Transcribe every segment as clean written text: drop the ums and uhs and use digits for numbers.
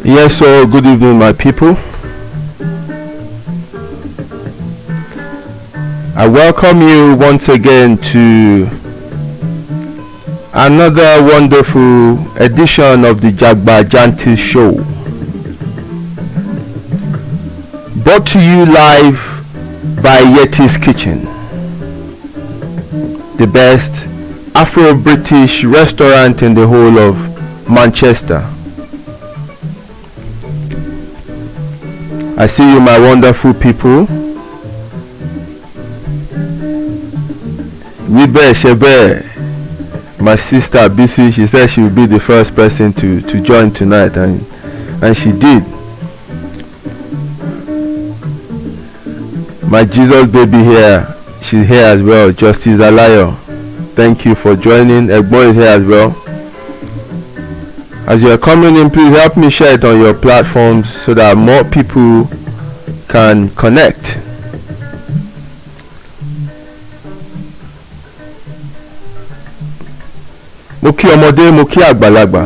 Yes, so good evening, my people. I welcome you once again to another wonderful edition of the Jagbajantis show, brought to you live by Yeti's Kitchen, the best Afro-British restaurant in the whole of Manchester. I see you, my wonderful people. My sister Bisi, she said she would be the first person to join tonight, and she did. My Jesus baby here, she's here as well. Justice Alayo, thank you for joining. Egbo is here as well. As you are coming in, please help me share it on your platforms so that more people can connect. Mo kí ọmọdé, mo kí àgbàlagbà.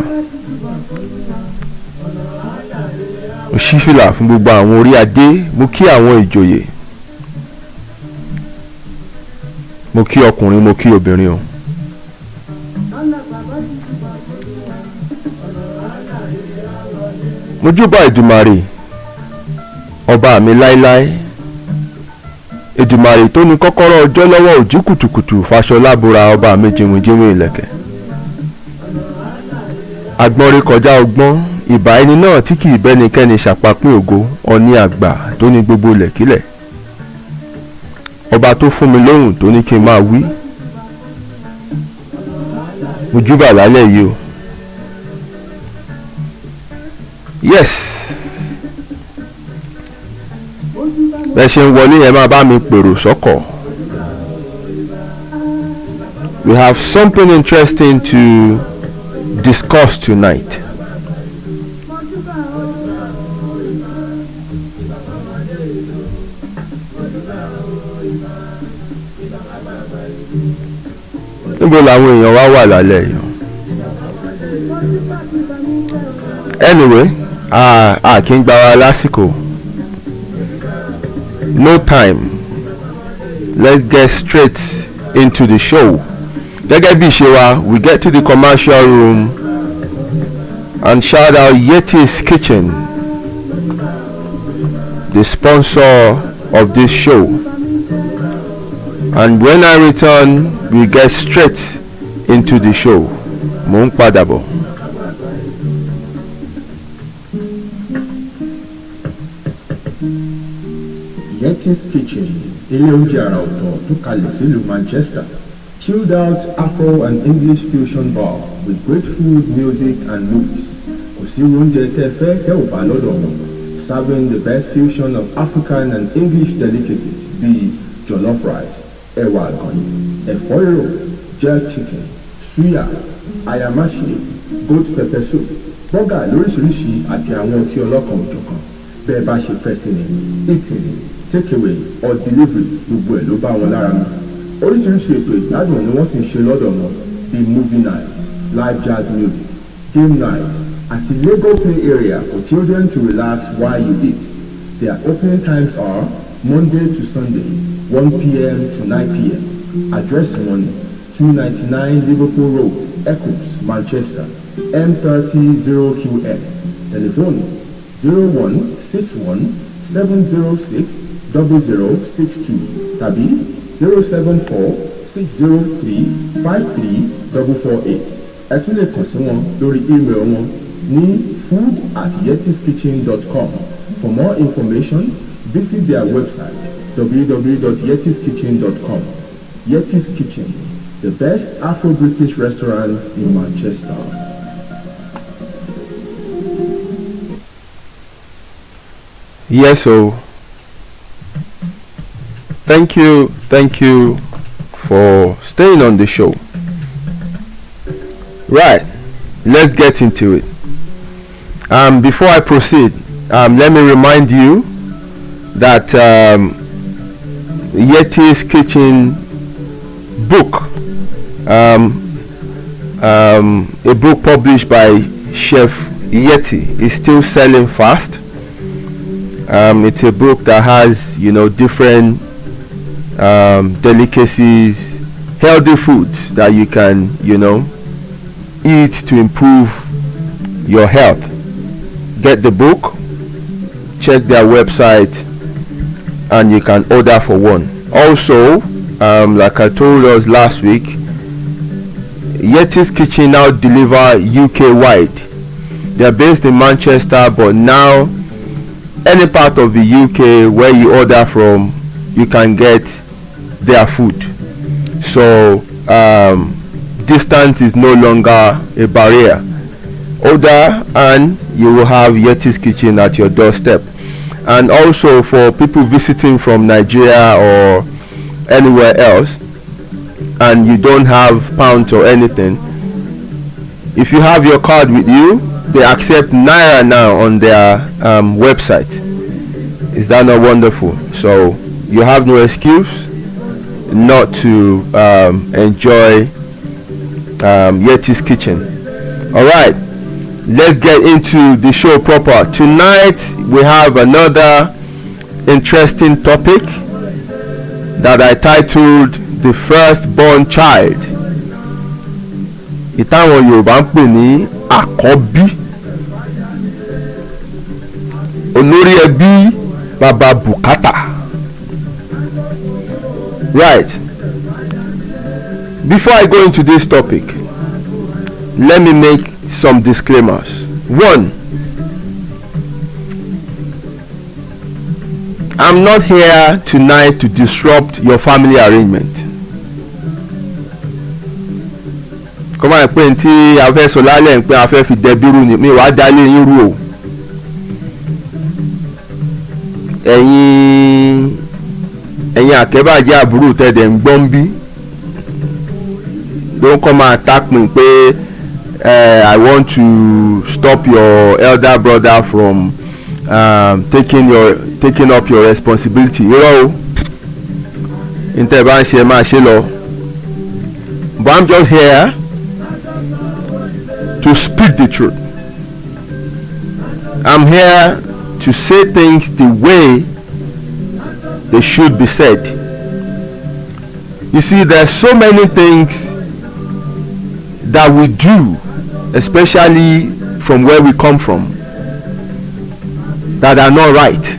mo ṣí fìlà fún gbogbo àwọn orí adé, mo kí àwọn ìjòyè, mo kí ọkùnrin, mo kí obìnrin o. mo júbà Èdùmàrè ọba mi láíláí, Èdùmàrè tó ní kọ́kọ́rọ́ ọjọ́ lọ́wọ́ òjú kùtùkùtù fàṣọlá bora ọba mi jìnwìnjìnwìn ìlẹ̀kẹ̀. agbọ́nrin kọjá ọgbọ́n, ìbà ẹni náà tí kì í bẹ́nikẹ́ni ṣàpapín ògo, ọ̀ní àgbà tó ní gbogbo lẹ̀kílẹ̀, ọba tó fún mi lóhùn tó ní kí n máa wí. mo júbà lálẹ́ yìí o. yes, bẹ́ẹ̀ ṣe ń wọlé yẹn máa bá mi pèrò sọ́kọ̀. we have something interesting to discuss tonight. níbo làwọn èèyàn wá wà lálẹ́ yìí? anyway, kì í gba wa lásìkò. no time, let's get straight into the show. gẹ́gẹ́ bí ìṣe wa, we get to the commercial room and shout out Yeti's Kitchen, the sponsor of this show. And when I return, we get straight into the show. Mo ń padà bọ̀. Yeti's Kitchen, ilé oúnjẹ àrà ọ̀tọ̀ tó kalẹ̀ sílùú Manchester. Chilled out Afro and English fusion bar with great food, music and movies. Kò sí oúnjẹ tẹ́ fẹ́ tẹ́ ò bá lọ́dọ̀ wọn. Serving the best fusion of African and English delicacies bíi jollof rice, ẹ̀wà àgànyìn, ẹ̀fọ́ rírò, jerk chicken, suya, ayamashi, goat pepper soup, bọ́gà lóríṣiríṣi àti àwọn ọtí ọlọ́kan òjọ̀kan. Bẹ́ẹ̀ bá ṣe fẹ́ sí ni, eating, take away or delivery, gbogbo ẹ̀ ló bá wọn lára mu. Oríṣiríṣi ètò ìgbádùn ni wọ́n sì ń ṣe lọ́dọ̀ wọn bíi movie night, live jazz music, game night àti Lego play area for children to relax while you eat. Their opening times are Monday to Sunday, 1 p.m. to 9 p.m. Address one, 299 Liverpool Road, Eccles, Manchester, M300QN. Telephone 0161 706 0062 tàbí 074-603-53448. ẹ tún lè kàn sí wọn lórí email wọn ní food@yetiskitchen.com. For more information, visit their website www.yetiskitchen.com. Yeti's Kitchen, the best Afro-British restaurant in Manchester. Yes, so thank you for staying on the show. Right, let's get into it. Before I proceed, let me remind you that Yeti's Kitchen book, a book published by Chef Yeti, is still selling fast. It's a book that has, different delicacies, healthy foods that you can, eat to improve your health. Get the book, check their website, and you can order for one. Also, like I told us last week, Yeti's Kitchen now deliver UK wide. They're based in Manchester, but now any part of the UK where you order from, you can get their food. So distance is no longer a barrier. Order and you will have Yeti's Kitchen at your doorstep. And also for people visiting from Nigeria or anywhere else and you don't have pounds or anything, if you have your card with you, they accept Naira now on their website. Is that not wonderful? So you have no excuse not to enjoy Yeti's Kitchen. Alright, let's get into the show proper. Tonight we have another interesting topic that I titled the firstborn child. Ìtàwọn Yorùbá ń pè ní àkọ́bí. Olórí ẹbí bàbá bùkátà. Right. Before I go into this topic, let me make some disclaimers. One, I'm not here tonight to disrupt your family arrangement. Come on, pé tí a fẹ́ sọ lálẹ́ pé a fẹ́ fi dẹbírú ni mi wàá dálé yín rú o. ẹ̀yin àkẹ́bàjẹ́ àbúrò tẹ̀dẹ̀ ń gbọ́n bí. Don't come and attack me pé I want to stop your elder brother from taking up your responsibility. Irọ́ o, ntẹ̀ bá ń ṣe máa ṣe lọ. But I'm just here to speak the truth. I'm here to say things the way they should be said. You see, there's so many things that we do, especially from where we come from, that are not right.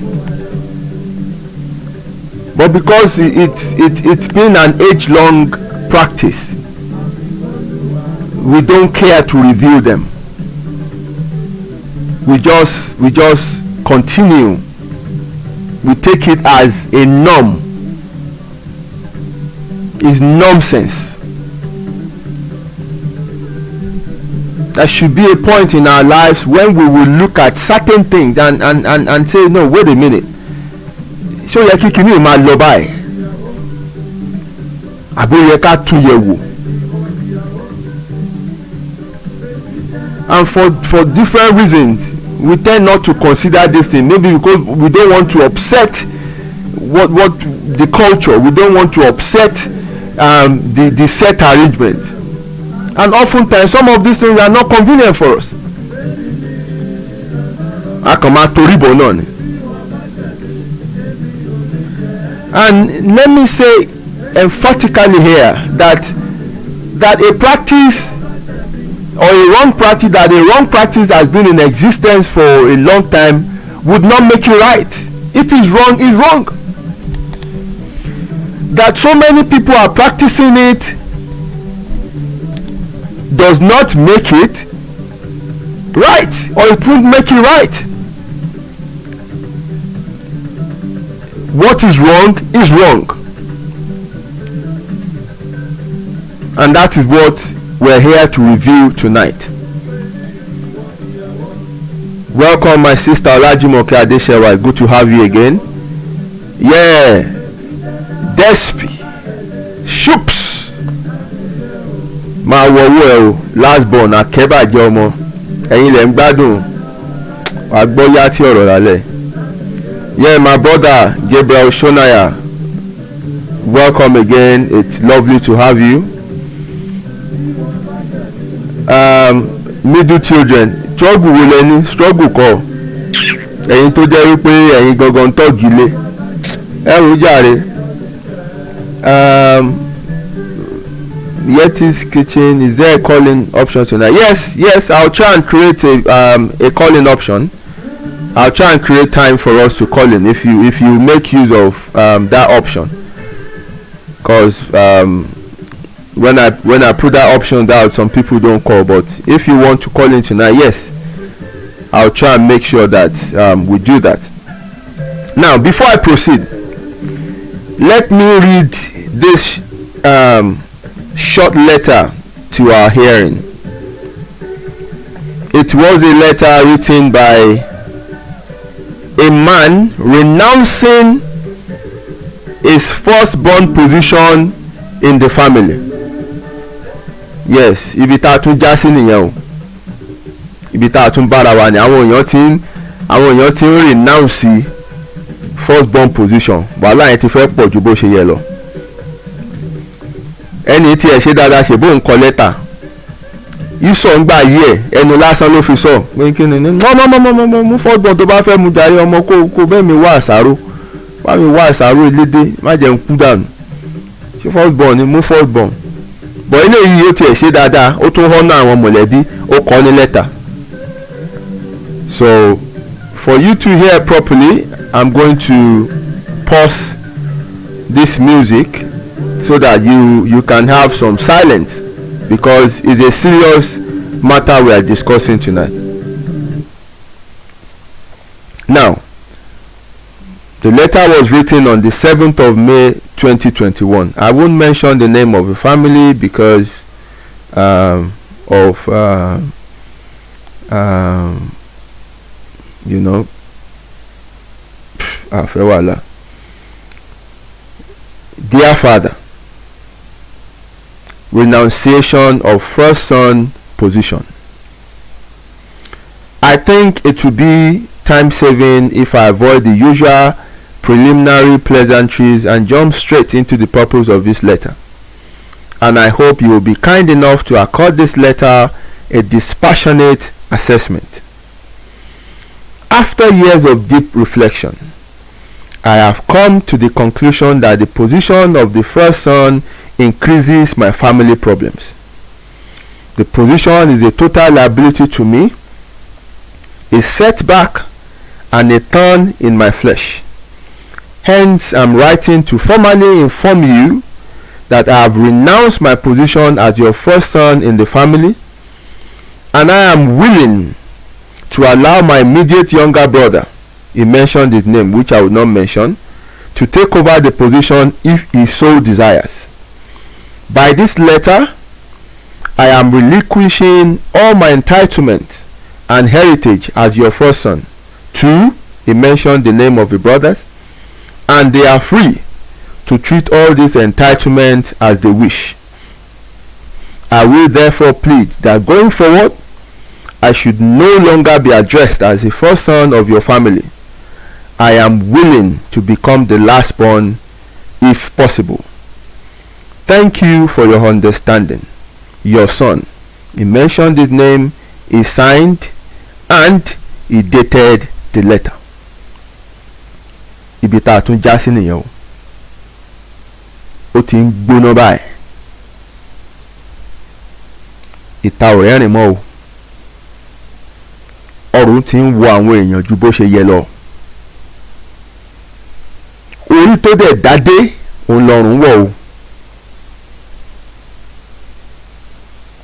But because it's been an age-long practice, we don't care to review them. We just continue. We take it as a norm. It's nonsense. There should be a point in our lives when we will look at certain things and say, no, wait a minute. So yẹ kí kìíní máa lọ báyìí. Àbí yẹ ká tún yẹ̀ wò. And for different reasons, we tend not to consider this thing. Maybe because we don't want to upset what the culture. We don't want to upset the set arrangement. And oftentimes some of these things are not convenient for us. And let me say emphatically here that a practice or a wrong practice has been in existence for a long time would not make it right. If it's wrong, it's wrong. That so many people are practicing it does not make it right, or it won't make it right. What is wrong is wrong. And that is what we're here to review tonight. Welcome my sister Olajumoke Adeshewa. Good to have you again. Yeah. Despi. Shoops. Ma wọ̀wọ́ last born akẹ́bàjẹ́ ọmọ. Ẹ̀yin lẹ̀ ń gbádùn. Wàá gbọ́ yá tí ọ̀rọ̀ lálẹ́. Yeah, my brother Gabriel Shonaya. Welcome again. It's lovely to have you. Middle children, struggle wo lẹni, struggle kọ́. Ẹ̀yin tó jẹ́ wípé ẹ̀yin gangan tọ́gì lé. Ẹrù jàre. Yeti's kitchen, is there a calling option tonight? Yes, I'll try and create a calling option. I'll try and create time for us to call in if you make use of that option. Because when I put that option out, some people don't call. But if you want to call in tonight, yes, I'll try and make sure that we do that. Now, before I proceed, let me read this short letter to our hearing. It was a letter written by a man renouncing his firstborn position in the family. Yes, ibi tá a tún já sí nìyẹn o. Ibi tá a tún bára wa ni àwọn èèyàn ti ń renounce firstborn position. Wàhálà yẹn ti fẹ́ pọ̀ ju bó ṣe yẹ lọ. Ẹni tí ẹ ṣe dáadáa ṣe bó ń kọ lẹ́tà ìsọ̀ ń gbà yí ẹ̀ ẹnu lásán ló fi sọ pé kí ni mọ́ mú firstborn tó bá fẹ́ mu jàre ọmọ kó bẹ́ẹ̀ mi wá àṣàrò bá mi wá àṣàrò elédè má jẹ́ ń kú dànù ṣé firstborn ni mú firstborn bọ̀ eléyìí ó tiẹ̀ ṣe dáadáa ó tún họ́nà àwọn mọ̀lẹ́bí ó kọ́ ní lẹ́tà. So for you to hear properly, I'm going to pause this music so that you can have some silence, because it's a serious matter we are discussing tonight. Now, the letter was written on the 7th of May 2021. I won't mention the name of the family because of you know, dear father, renunciation of first son position. I think it will be time saving if I avoid the usual preliminary pleasantries and jump straight into the purpose of this letter. And I hope you will be kind enough to accord this letter a dispassionate assessment. After years of deep reflection, I have come to the conclusion that the position of the first son increases my family problems. The position is a total liability to me, a setback, and a thorn in my flesh. Hence, I'm writing to formally inform you that I have renounced my position as your first son in the family, and I am willing to allow my immediate younger brother, he mentioned his name which I will not mention, to take over the position if he so desires. By this letter, I am relinquishing all my entitlements and heritage as your first son. 2, he mentioned the name of the brothers, and they are free to treat all these entitlements as they wish. I will therefore plead that going forward, I should no longer be addressed as the first son of your family. I am willing to become the last born if possible. Thank you for your understanding. Your son. He mentioned his name, he signed, and he dated the letter. Ibi tá a tún já sí nìyẹn o. Ó ti ń gbóná báyìí. Ìta ò rẹ́rìn mọ́ o. Ọ̀run ti ń wo àwọn èèyàn ju bó ṣe yẹ lọ. Orí tó dẹ̀ dádé òun lọ́rùn wọ̀ o.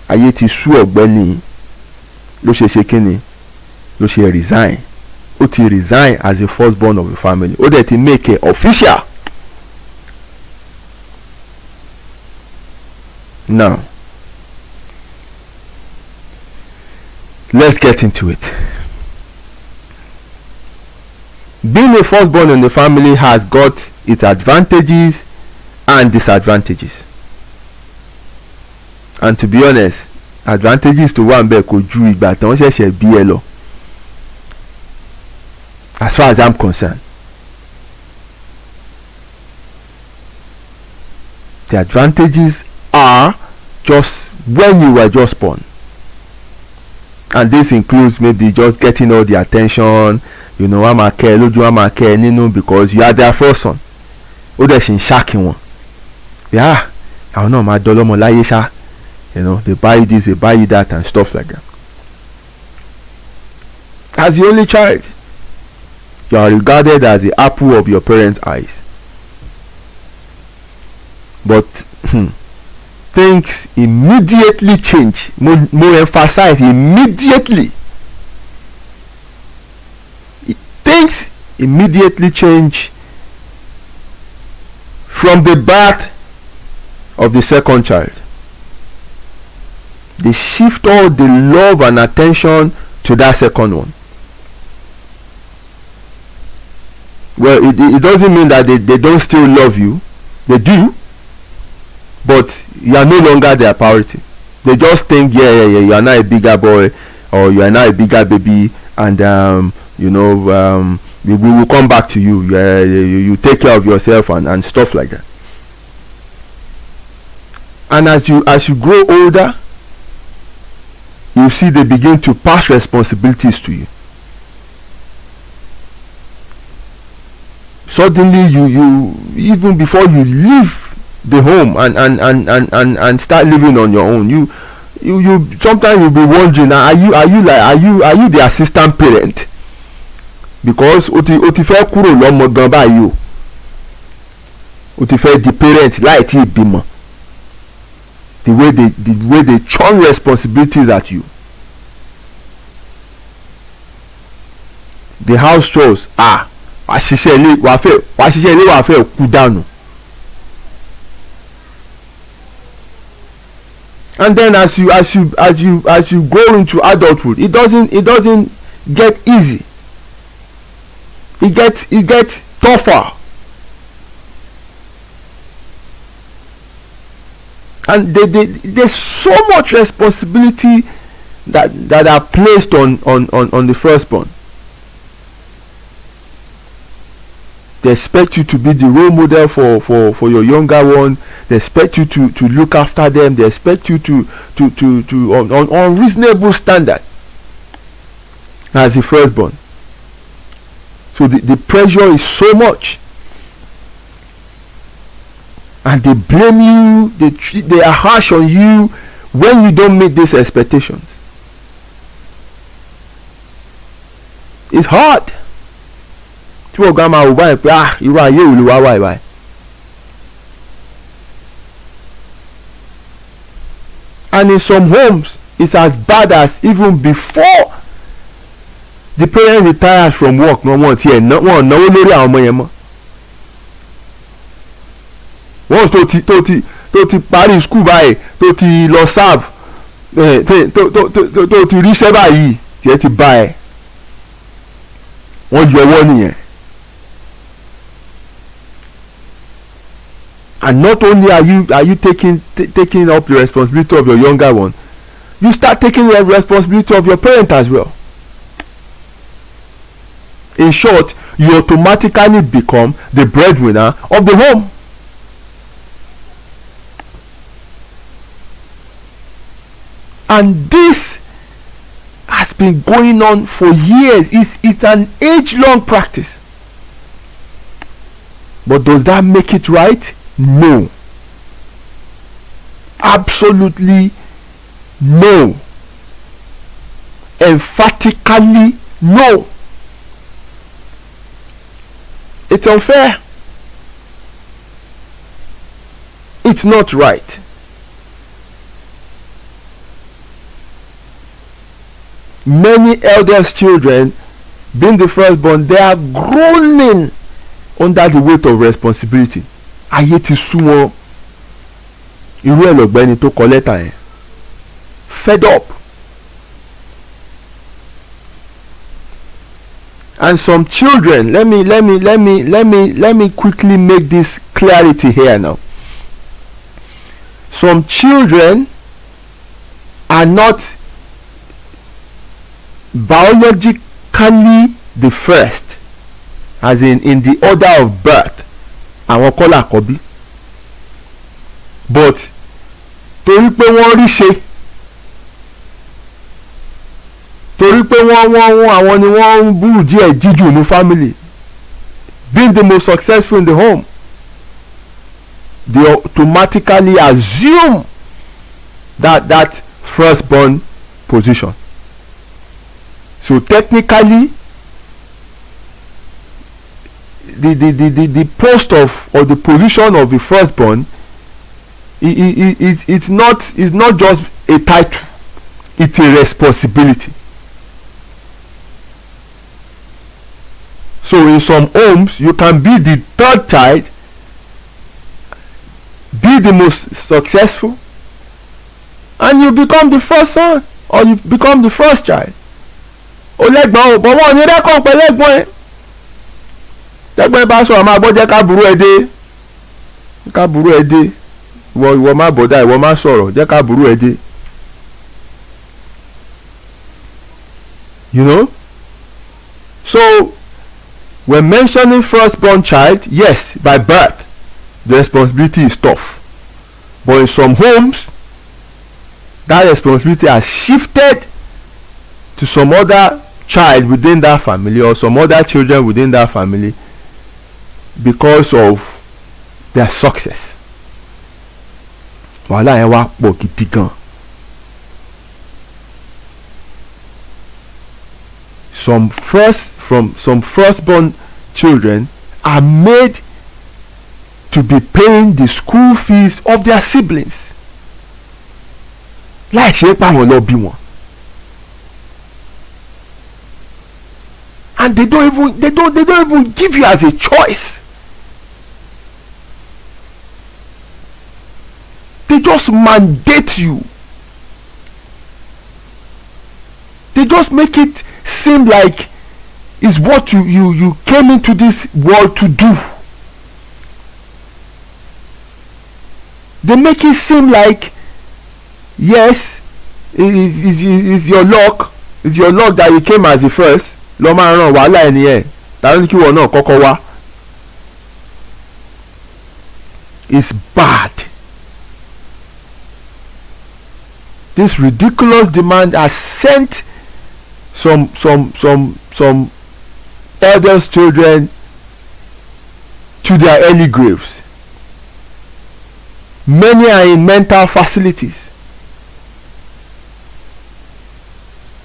Ayé ti sú ọ̀gbẹ́ni ló ṣe kíni ló ṣe resign. Ó ti resign as the firstborn of the family. Ó dẹ̀ ti make it official. Now, let's get into it. Being a firstborn in the family has got its advantages and disadvantages. And to be honest, advantages to one bẹ́ẹ̀ kò ju ìgbà tí wọ́n ṣẹ̀ṣẹ̀ bí ẹ lọ. As far as I'm concerned, the advantages are just when you were just born. And this includes maybe just getting all the attention, you know, wọ́n máa kẹ́ ẹ lójú, wọ́n máa kẹ́ ẹ nínú, because you are their first son. Ó dẹ̀ ṣì ń ṣáàkì wọn. Yeah, àwọn náà máa dọ́lọ́mọ láyé ṣá. You know, they buy you this, they buy you that, and stuff like that. As the only child, you are regarded as the apple of your parents' eyes. But things immediately change. More emphasize immediately. Things immediately change from the birth of the second child. They shift all the love and attention to that second one. Well, it doesn't mean that they don't still love you. They do. But you are no longer their priority. They just think, yeah, you are now a bigger boy, or you are now a bigger baby, and we will come back to you. You take care of yourself and stuff like that. And as you grow older, you see they begin to pass responsibilities to you. Suddenly you even before you leave the home and start living on your own, you sometimes you'll be wondering, are you the assistant parent? Because o ti fẹ́ kúrò lọ́mọ gan báyìí o ti fẹ́ di parent láì tí ì bímọ. The way they churn responsibilities at you. The house chores, wàá ṣiṣẹ́ ilé wàá fẹ́ kú dànù. And then as you go into adulthood, it doesn't get easy. It gets tougher. And there's so much responsibility that are placed on the firstborn. They expect you to be the role model for your younger one. They expect you to look after them. They expect you to on reasonable standard as the firstborn. So the pressure is so much. And they blame you, they are harsh on you when you don't meet these expectations. It's hard. Tí wọ́n gbá máa wò báyìí pé irú ayé ò lè wá wáyé báyìí. And in some homes, it's as bad as even before the parent retires from work. Wọ́n náwó lórí àwọn ọmọ yẹn mọ́. Once tó ti parí school báyìí tó ti lọ serve tó ti ríṣẹ́ báyìí tiẹ̀ ti bá ẹ̀ wọ́n yọwọ́ nìyẹn. And not only are you taking up the responsibility of your younger one, you start taking the responsibility of your parent as well. In short, you automatically become the breadwinner of the home. And this has been going on for years. It's an age-long practice. But does that make it right? No. Absolutely no. Emphatically no. It's unfair. It's not right. Many elders' children, being the firstborn, they are groaning under the weight of responsibility. Ayé ti sú wọn. Irú ẹ̀ lọ̀gbẹ́ni tó kọ lẹ́tà yẹn. Fed up. And some children, let me quickly make this clarity here now. Some children are not biologically the first, as in the order of birth, àwọn kọ́ làkọ́bí, but torí pé wọ́n rí ṣe, torí pé wọ́n àwọn ni wọ́n ń bú díẹ̀ jíjù ní family, being the most successful in the home, they automatically assume that firstborn position. So technically, the post of or the position of the firstborn it's not just a title, it's a responsibility. So in some homes, you can be the third child, be the most successful, and you become the first son, or you become the first child. O lẹ́gbọ̀n o bọ̀ wọ́n ní rẹ́kọ̀ọ́ pẹ̀lú ẹ̀gbọ́n ẹ̀. Tẹ́gbọ́n ẹ bá sọ̀rọ̀ máa gbọ́ jẹ́ ká burú ẹ dé. Ká burú ẹ dé. Ìwọ má bọ̀dá ìwọ má sọ̀rọ̀ jẹ́ ká burú ẹ dé. You know? So when mentioning firstborn child, yes, by birth, the responsibility is tough. But in some homes, that responsibility has shifted to some other child within that family or some other children within that family because of their success. Wàhálà yẹn wá pọ̀ gidi gan. Some firstborn children are made to be paying the school fees of their siblings. Láì ṣe pa wọn lọ bí wọn. And they don't even give you as a choice. They just mandate you. They just make it seem like it's what you came into this world to do. They make it seem like, yes, it's your luck. It's your luck that you came as the first. Lọ máa ràn wàhálà ẹni ẹ̀ tàbí ní kí wọn náà kọ́kọ́ wá. It's bad. This ridiculous demand has sent some eldest children to their early graves. Many are in mental facilities.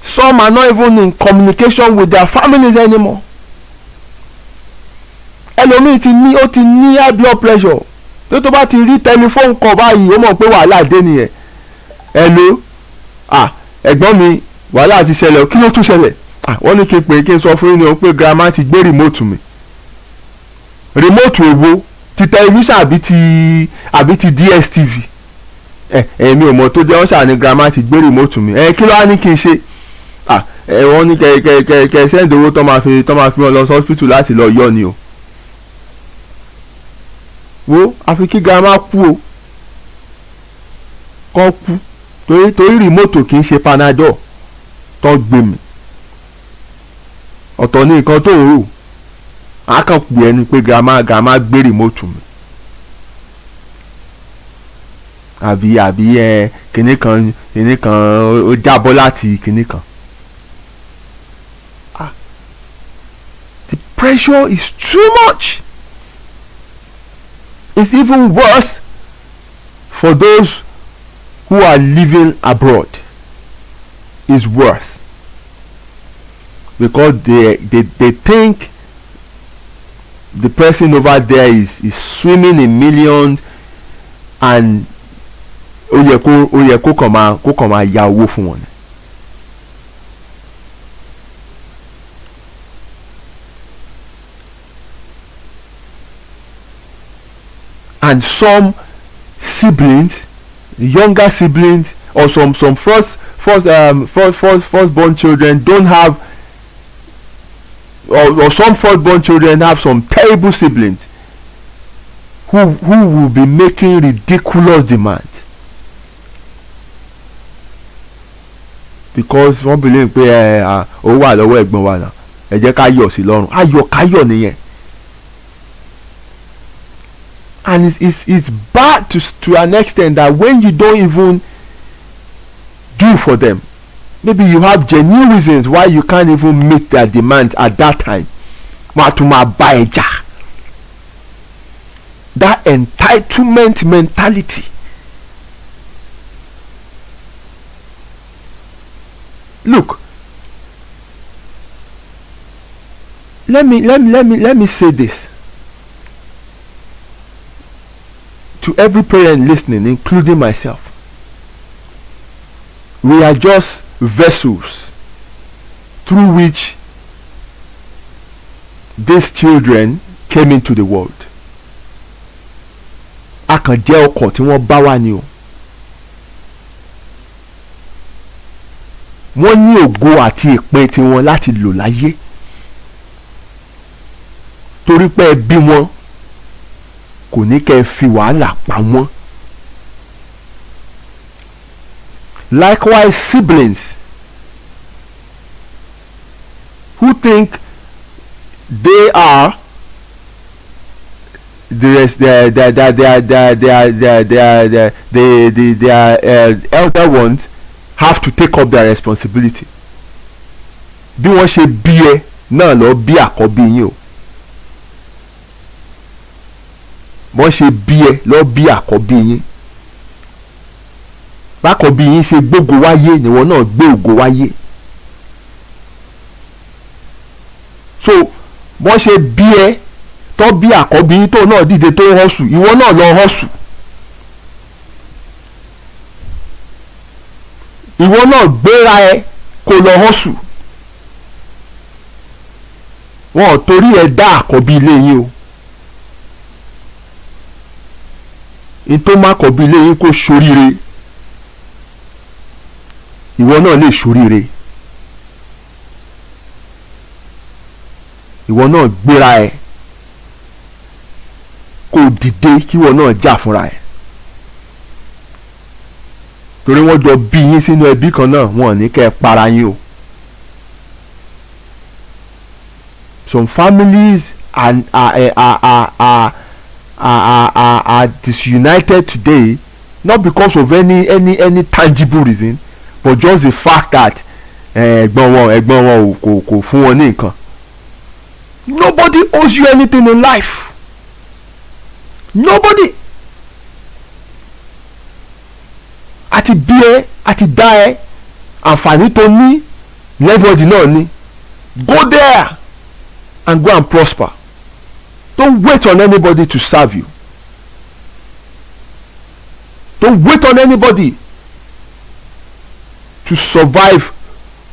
Some are not even in communication with their families anymore. Ẹlòmíì ti ní high blood pressure. Tó bá ti rí telephone call báyìí ó mọ̀ pé wàhálà dé nìyẹn. Hello, ẹ̀gbọ́n mi wàhálà ti ṣẹlẹ̀, kí ló tún ṣẹlẹ̀? Wọ́n ní kí n pè kí n sọ fún yín ni pé grandma ti gbé remote mi. Remote èwo ti tẹlifíṣàn àbí ti DSTV. Èmi ò mọ̀ tó jẹ́ wọ́n ṣáà ní grandma ti gbé remote mi. Kí ló wá ní kí n ṣe? Wọ́n ní kẹ send owó tó máa fi wọn lọ sí hospital láti lọ yọ ni o. Wo àfi kí grandma kú o. Kọ́ kú torí remote kì í ṣe panadol tó gbé mi. Ọ̀tọ̀ ní nǹkan tó rò. A kàn pè ẹni pé grandma gbé remote mi. Àbí kinní kan ó jábọ́ láti kinní kan. The pressure is too much. It's even worse for those who are living abroad. It's worse because they think the person over there is swimming in millions and ó yẹ kó kàn máa ya owó fún wọn. And some siblings, younger siblings, or some firstborn children don't have, or some firstborn children have some terrible siblings who will be making ridiculous demands because wọ́n believe pé owó wà lọ́wọ́ ẹ̀gbọ́n wa náà ẹ jẹ́ ká yọ̀ sí lọ́rùn ayọ̀ nìyẹn. And it's bad to an extent that when you don't even do for them, maybe you have genuine reasons why you can't even meet their demands at that time. That entitlement mentality. Look, let me say this to every parent listening, including myself. We are just vessels through which these children came into the world. A kàn jẹ́ ọkọ̀ tí wọ́n bá wá ni o. Wọ́n ní ògo àti ìpè tiwọn láti lò láyé. Torí pé bí wọn kò ní kẹ́ fi wàhálà pa wọ́n. Likewise, siblings who think they are elder ones have to take up their responsibility. Bí wọ́n ṣe bí ẹ náà lọ bí àkọ́bí yín o. Wọ́n ṣe bí ẹ lọ bí àkọ́bí yín. Bákọ́bí yín ṣe gbógo wáyé níwọ̀n náà gbé ògo wáyé. So wọ́n ṣe bí ẹ tó bí àkọ́bí yín tó náà dìde tó hustle, ìwọ náà lọ hustle. Ìwọ náà gbéra ẹ kó lọ hustle. Wọn ò torí ẹ dá àkọ́bí ilé yín o. Ìtò má àkọ́bí ilé yín kó ṣoríire. Ìwọ náà lè ṣoríire. Ìwọ náà gbéra ẹ kó dìde kí ìwọ náà jà fúnra ẹ. Torí wọ́n jọ bí yín sínú ẹbí kan náà, wọn ò ní kẹ́ ẹ para yín o. Some families are disunited today, not because of any tangible reason, but just the fact that ẹ̀gbọ́n wọn kò fún wọn ní nǹkan. Nobody owes you anything in life. Nobody. Àti bí ẹ àti dá ẹ àǹfààní tó ní lẹ́bọ̀dì náà ni. Go there and go and prosper. Don't wait on anybody to serve you. Don't wait on anybody to survive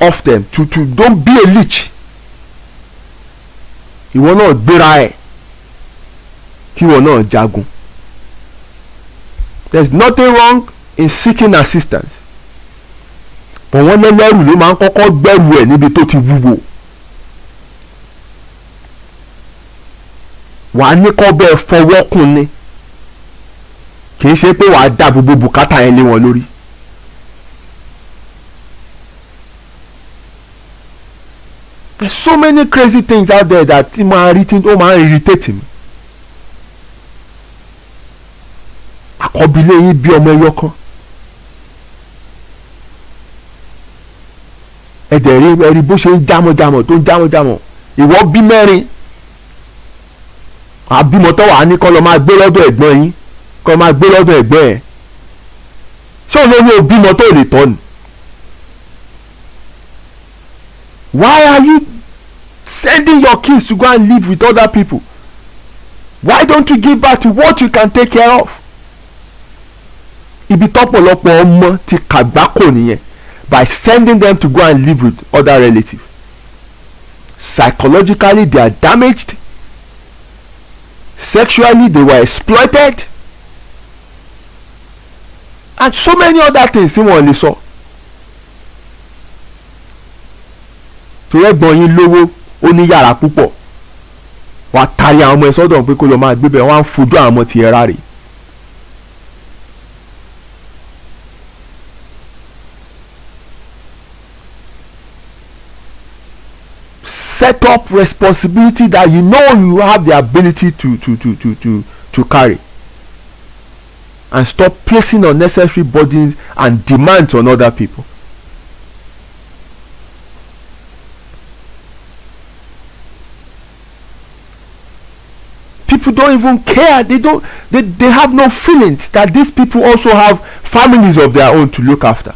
off them. Don't be a leech. Ìwọ náà gbéra ẹ kí ìwọ náà jagun. There's nothing wrong in seeking assistance. But wọ́n lẹ́lẹ́rù ló máa ń kọ́kọ́ gbẹ́rù ẹ̀ níbi tó ti wúwo. Wàá ní kọ́ bẹ́ẹ̀ fọwọ́ kún ni. Kì í ṣe pé wàá dá gbogbo bùkátà yẹn lé wọn lórí. There's so many crazy things out there that ó máa irritate me. Àkọ́bílé yín bí ọmọ ẹyọ kan. Ẹ̀dẹ̀ rí bó ṣe ń jámọ̀jámọ̀ tó ń jámọ̀jámọ̀. Ìwọ bí mẹ́rin. Àbímọ tó wà ní kọ́ lọ máa gbé lọ́dọ̀ ẹ̀gbọ́n yín. Kọ́ máa gbé lọ́dọ̀ ẹ̀gbọ́n ẹ̀. Ṣé òun ló ní òbímọ tó lè tọ́ ni? Why are you sending your kids to go and live with other people? Why don't you give back to what you can take care of? Ibi tọ́pọ̀lọpọ̀ ọmọ ti kàgbákò nìyẹn by sending them to go and live with other relatives. Psychologically they are damaged. Sexually they were exploited. And so many other things tí wọ́n lè sọ. Torí ẹ̀gbọ́n yín lówó ó ní yàrá púpọ̀. Wàá tarí àwọn ọmọ ẹ sọ́dọ̀ pé kó lọ máa gbé bẹ̀ wọ́n á fojú àwọn ọmọ tiẹ̀ rárẹ̀. Set up responsibility that you know you have the ability to carry, and stop placing unnecessary burdens and demands on other people. People don't even care. They have no feelings that these people also have families of their own to look after.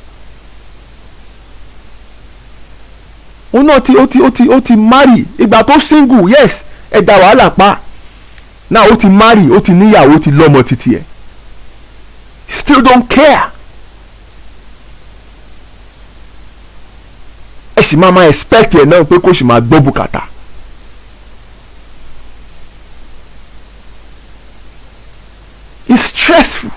ó náà ó ti marry ìgbà tó single, yes, ẹ̀dá wàhálà pa. Now ó ti marry, ó ti níyàwó, ó ti lọ́mọ títí ẹ̀. Still don't care. Ẹ sì máa expect ẹ̀ náà pé kó sì máa gbọ́ bùkátà. It's stressful.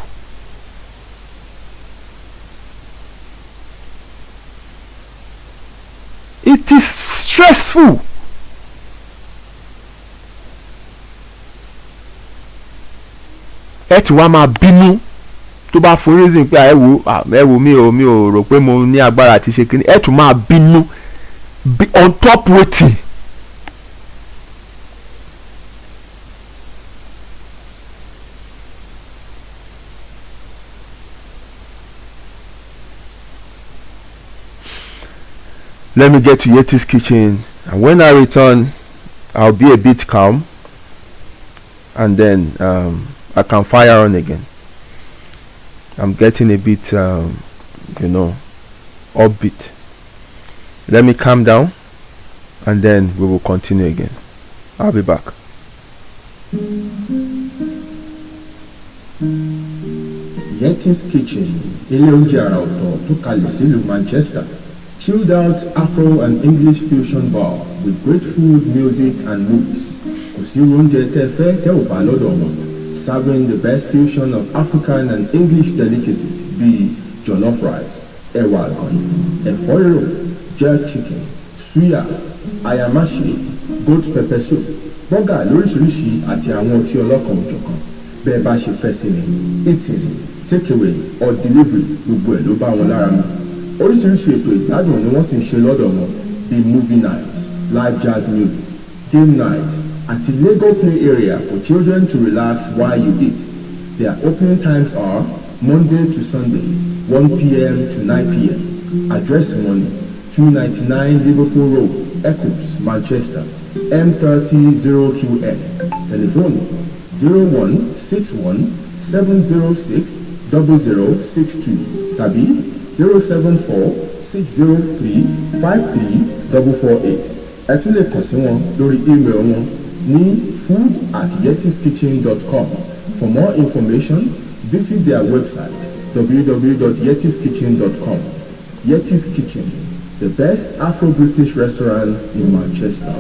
It is stressful. Ẹ ti wá máa bínú tó bá fún reason pé ẹ wo mi ò rò pé mo ní agbára àti ṣe kíní. Ẹ tún máa bínú on top waiting. let me get to Yeti's kitchen, and when I return I'll be a bit calm, and then I can fire on again. I'm getting a bit upbeat. Let me calm down, and then we will continue again. I'll be back. Yeti's Kitchen, ilé oúnjẹ àrà ọ̀tọ̀ tó kalẹ̀ sílùú Manchester. Chilled out Afro and English fusion bar with great food, music and movies. Kò sí oúnjẹ tẹ́ fẹ́ tẹ́ ò bá lọ́dọ̀ wọn. Serving the best fusion of African and English delicacies bíi jollof rice, ẹ̀wà àgànyìn, ẹ̀fọ́ rírò, jerk chicken, suya, ayamashi, goat pepper soup, bọ́gà lóríṣiríṣi àti àwọn ọtí ọlọ́kan òjọ̀kan. Bẹ́ẹ̀ bá ṣe fẹ́ sí ni, eating, takeaway or delivery gbogbo ẹ̀ ló bá wọn lára mu. Oríṣiríṣi ètò ìgbádùn ni wọ́n sì ń ṣe lọ́dọ̀ wọn bíi movie night, live jazz music, game night àti Lego play area for children to relax while you eat. Their opening times are Monday to Sunday, 1 p.m. to 9 p.m. Address wọn ni 299 Liverpool Road, Eccles, Manchester, M300QN. Telephone 0161 706 0062 tàbí 074-603-53448. Ẹ tún lè kàn sí wọn lórí email wọn ní food@yetiskitchen.com. For more information, visit their website www.yetiskitchen.com. Yeti's Kitchen, the best Afro-British restaurant in Manchester.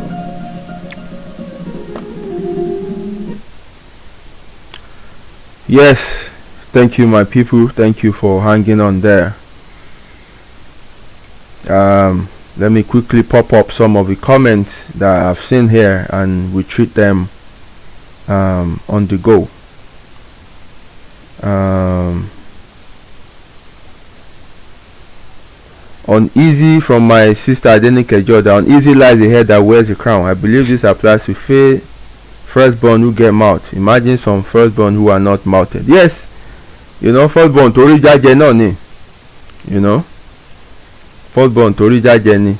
Yes, thank you my people, thank you for hanging on there. Let me quickly pop up some of the comments that I've seen here, and we treat them on the go. Uneasy from my sister Adenike Jordan. Uneasy lies the head that wears the crown. I believe this applies to firstborn who get mouth. Imagine some firstborn who are not mouthed. Yes, firstborn torí jájẹ náà ni. Firstborn torí jájẹ ni.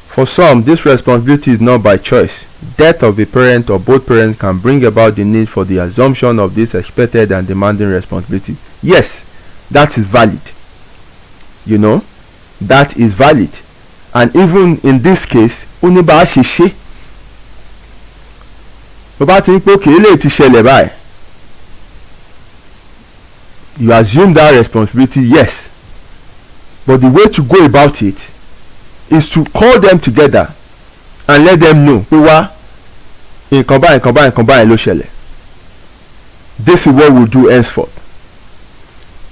For some, this responsibility is not by choice. Death of a parent or both parents can bring about the need for the assumption of this expected and demanding responsibility. Yes, that is valid. That is valid. And even in this case, oníbà ṣe ṣe. Bàbá ti ń pé òkè eléyìí ti ṣẹlẹ̀ báyìí. You assume that responsibility, yes. But the way to go about it is to call them together and let them know pé wá nǹkan báyìí ló ṣẹlẹ̀. This is what we'll do henceforth.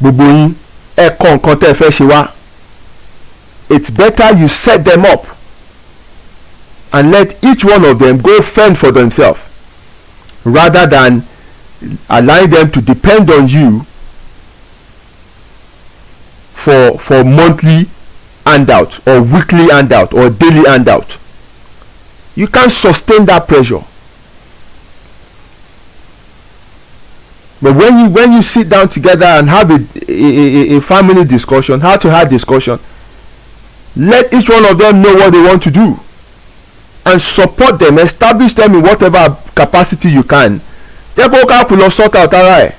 Gbogbo yín ẹ kọ nǹkan tẹ́ ẹ fẹ́ ṣe wá. It's better you set them up and let each one of them go fend for themselves rather than allowing them to depend on you for monthly handout or weekly handout or daily handout. You can't sustain that pressure. But when you sit down together and have a family discussion, how to have discussion, let each one of them know what they want to do and support them, establish them in whatever capacity you can. Jẹ́ kó ká kú lọ sort out ara ẹ̀.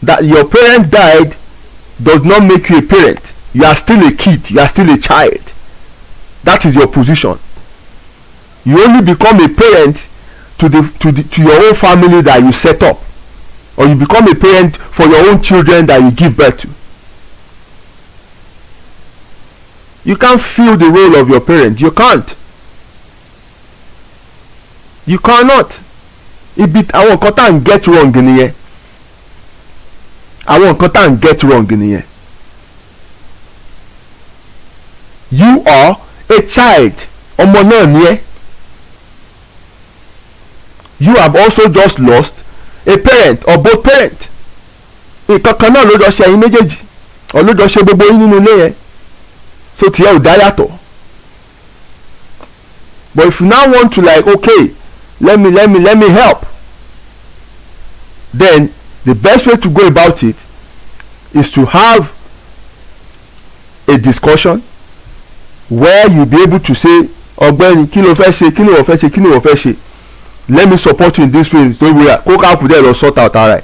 That your parent died does not make you a parent. You are still a kid. You are still a child. That is your position. You only become a parent to your own family that you set up, or you become a parent for your own children that you give birth to. You can't fill the role of your parent. You can't. You cannot. Àwọn nǹkan tá à ń get wrong nìyẹn. Àwọn nǹkan tá à ń get wrong nìyẹn. You are a child. Ọmọ náà ni ẹ́. You have also just lost a parent or both parents. Nǹkan kan náà ló jọ ṣe ẹ̀yin méjèèjì, or ló jọ ṣe gbogbo yín nínú ilé yẹn. So tiẹ̀ ò dá yàtọ̀. But if you now want to okay, let me help, then The best way to go about it is to have a discussion where you be able to say, ọ̀gbẹ́ni kí ló fẹ́ ṣe, kí ló fẹ́ ṣe, kí ló fẹ́ ṣe, let me support you in this way, so we kó káàpù dẹ̀ lọ sort out ara ẹ̀.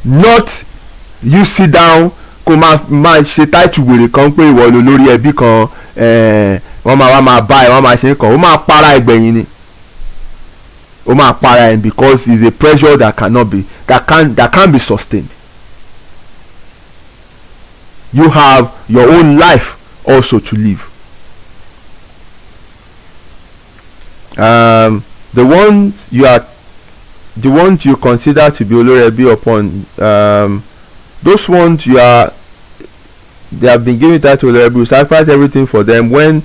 Not you sit down kó máa ṣe title wèrè kan pé ìwọ ló lórí ẹbí kan, wọ́n máa bá ẹ̀, wọ́n máa ṣe kàn, ó máa para ẹgbẹ̀yìn ni, ó máa para ẹ̀, because it's a pressure that can't be sustained. You have your own life also to live. The ones you consider to be olórí upon, those ones they have been given title olórí, you sacrifice everything for them. When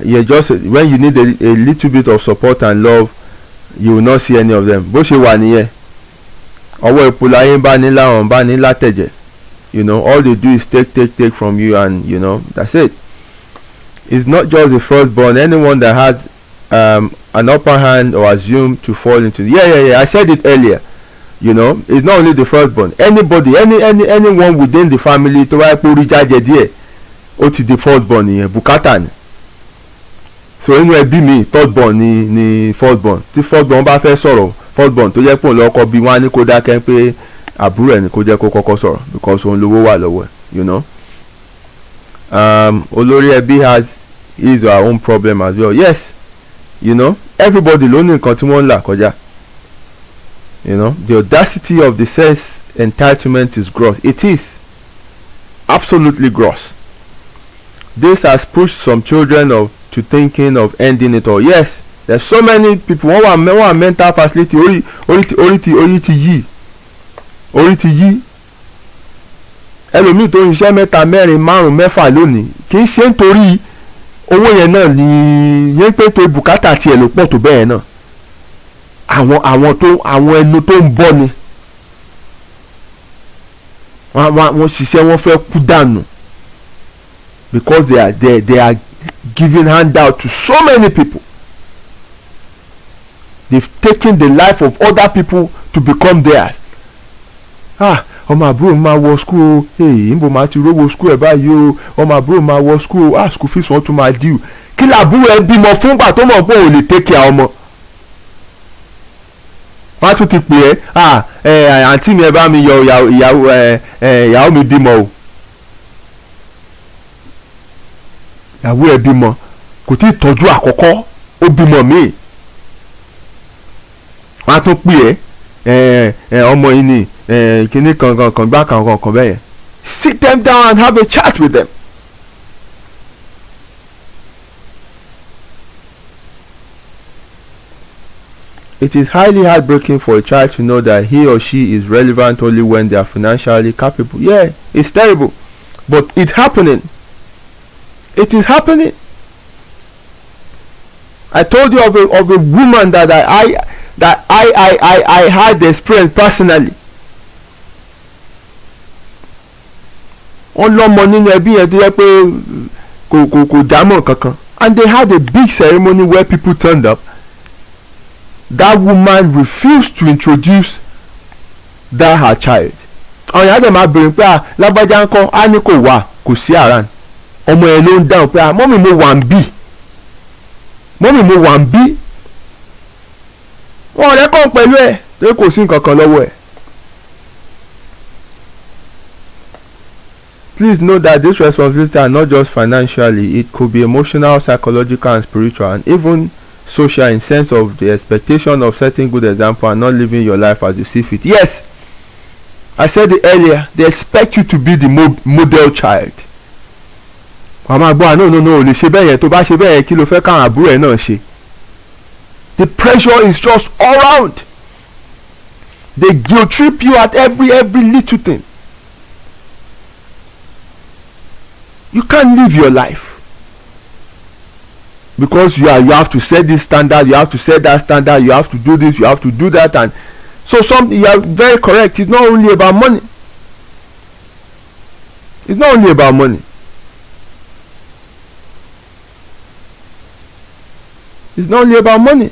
you need a little bit of support and love, you will not see any of them. Bó ṣe wà nìyẹn, ọwọ́ ìpolówó ayé bá ní láwọn bá ní látẹ̀jẹ̀. You know, all they do is take from you, and you know, that's it. It's not just the firstborn. Anyone that has an upper hand or assumed to fall into I said it earlier. You know, it's not only the firstborn. Anybody, anyone within the family to wá pé orí jáde díẹ̀, ó ti di firstborn nìyẹn, bùkátà ni. So inú ẹbí mi thirdborn ni firstborn. Tí firstborn bá fẹ́ sọ̀rọ̀, firstborn tó jẹ́ pé òun lọ́kọ́ bí wọ́n á ní kó dákẹ́ pé àbúrò ẹ̀ ni kó jẹ́ kó kọ́kọ́ sọ̀rọ̀, because òun lówó wà lọ́wọ́ ẹ̀, you know. Olórí ẹbí has his or her own problem as well. Yes, you know, everybody ló ní nǹkan tí wọ́n ń là kọjá. You know, the audacity of the sense entitlement is gross. It is absolutely gross. This has pushed some children to thinking of ending it all. Yes, there's so many people wọ́n wà mental facility orí ti yí. Ẹlòmíì tó ń ṣiṣẹ́ mẹ́ta mẹ́rin márùn mẹ́fà lónìí kì í ṣe nítorí owó yẹn náà ni yẹn pé tó bùkátà tiẹ̀ ló pọ̀ tó bẹ́ẹ̀ náà. Àwọn ẹnu tó ń bọ́ ni wọ́n ṣiṣẹ́ wọ́n fẹ́ kú dànù, because they are giving handout to so many people. They've taken the life of other people to become theirs. Ọmọ àbúrò máa wọ school, níbo máa ti rówó school ẹ̀ báyìí o, ọmọ àbúrò máa wọ school, school fees wọn tún máa due. Kí làbúrò ẹ bímọ fúngbà tó mọ̀ pé òun lè take care ọmọ. Wọ́n á tún ti pè ẹ́, àǹtí mi ẹ bá mi yọ ìyàwó mi bímọ o. Ìyàwó ẹ bímọ, kò tí ì tọ́jú àkọ́kọ́, ó bímọ míì. Wọ́n á tún pè ẹ́, ọmọ yìí ni kíní kan gbá kan bẹ́yẹn. Sit them down and have a chat with them. It is highly heartbreaking for a child to know that he or she is relevant only when they are financially capable. Yeah, it's terrible, but it's happening. It is happening. I told you of a woman that I had the experience personally. Wọ́n lọ́mọ nínú ẹbí yẹn tó yẹ pé kò dámọ̀ kankan, and they had a big ceremony where people turned up. That woman refused to introduce her child. Àwọn ìyá dẹ̀ máa bèrè pé lágbájá ńkọ́, á ní kò wá, kò sí àràn. Ọmọ ẹ̀ ló ń dáhùn pé mọ́mì mo wà ń bì. Wọ́n rẹ́ kàn pẹ̀lú ẹ̀ torí kò sí nǹkan kan lọ́wọ́ ẹ̀. Please know that this responsibility are not just financially, it could be emotional, psychological and spiritual, and even social, in sense of the expectation of setting good example and not living your life as you see fit. Yes, I said it earlier, they expect you to be the model child. Mama boy, no, lè ṣe bẹ́ẹ̀ yẹn, tó bá ṣe bẹ́ẹ̀ yẹn kí ló fẹ́ káwọn àbúrò ẹ̀ náà ṣe. The pressure is just all around. They guilt trip you at every little thing. You can't live your life because you have to set this standard, you have to set that standard, you have to do this, you have to do that, and so you are very correct. It's not only about money. It's not only about money. It's not only about money.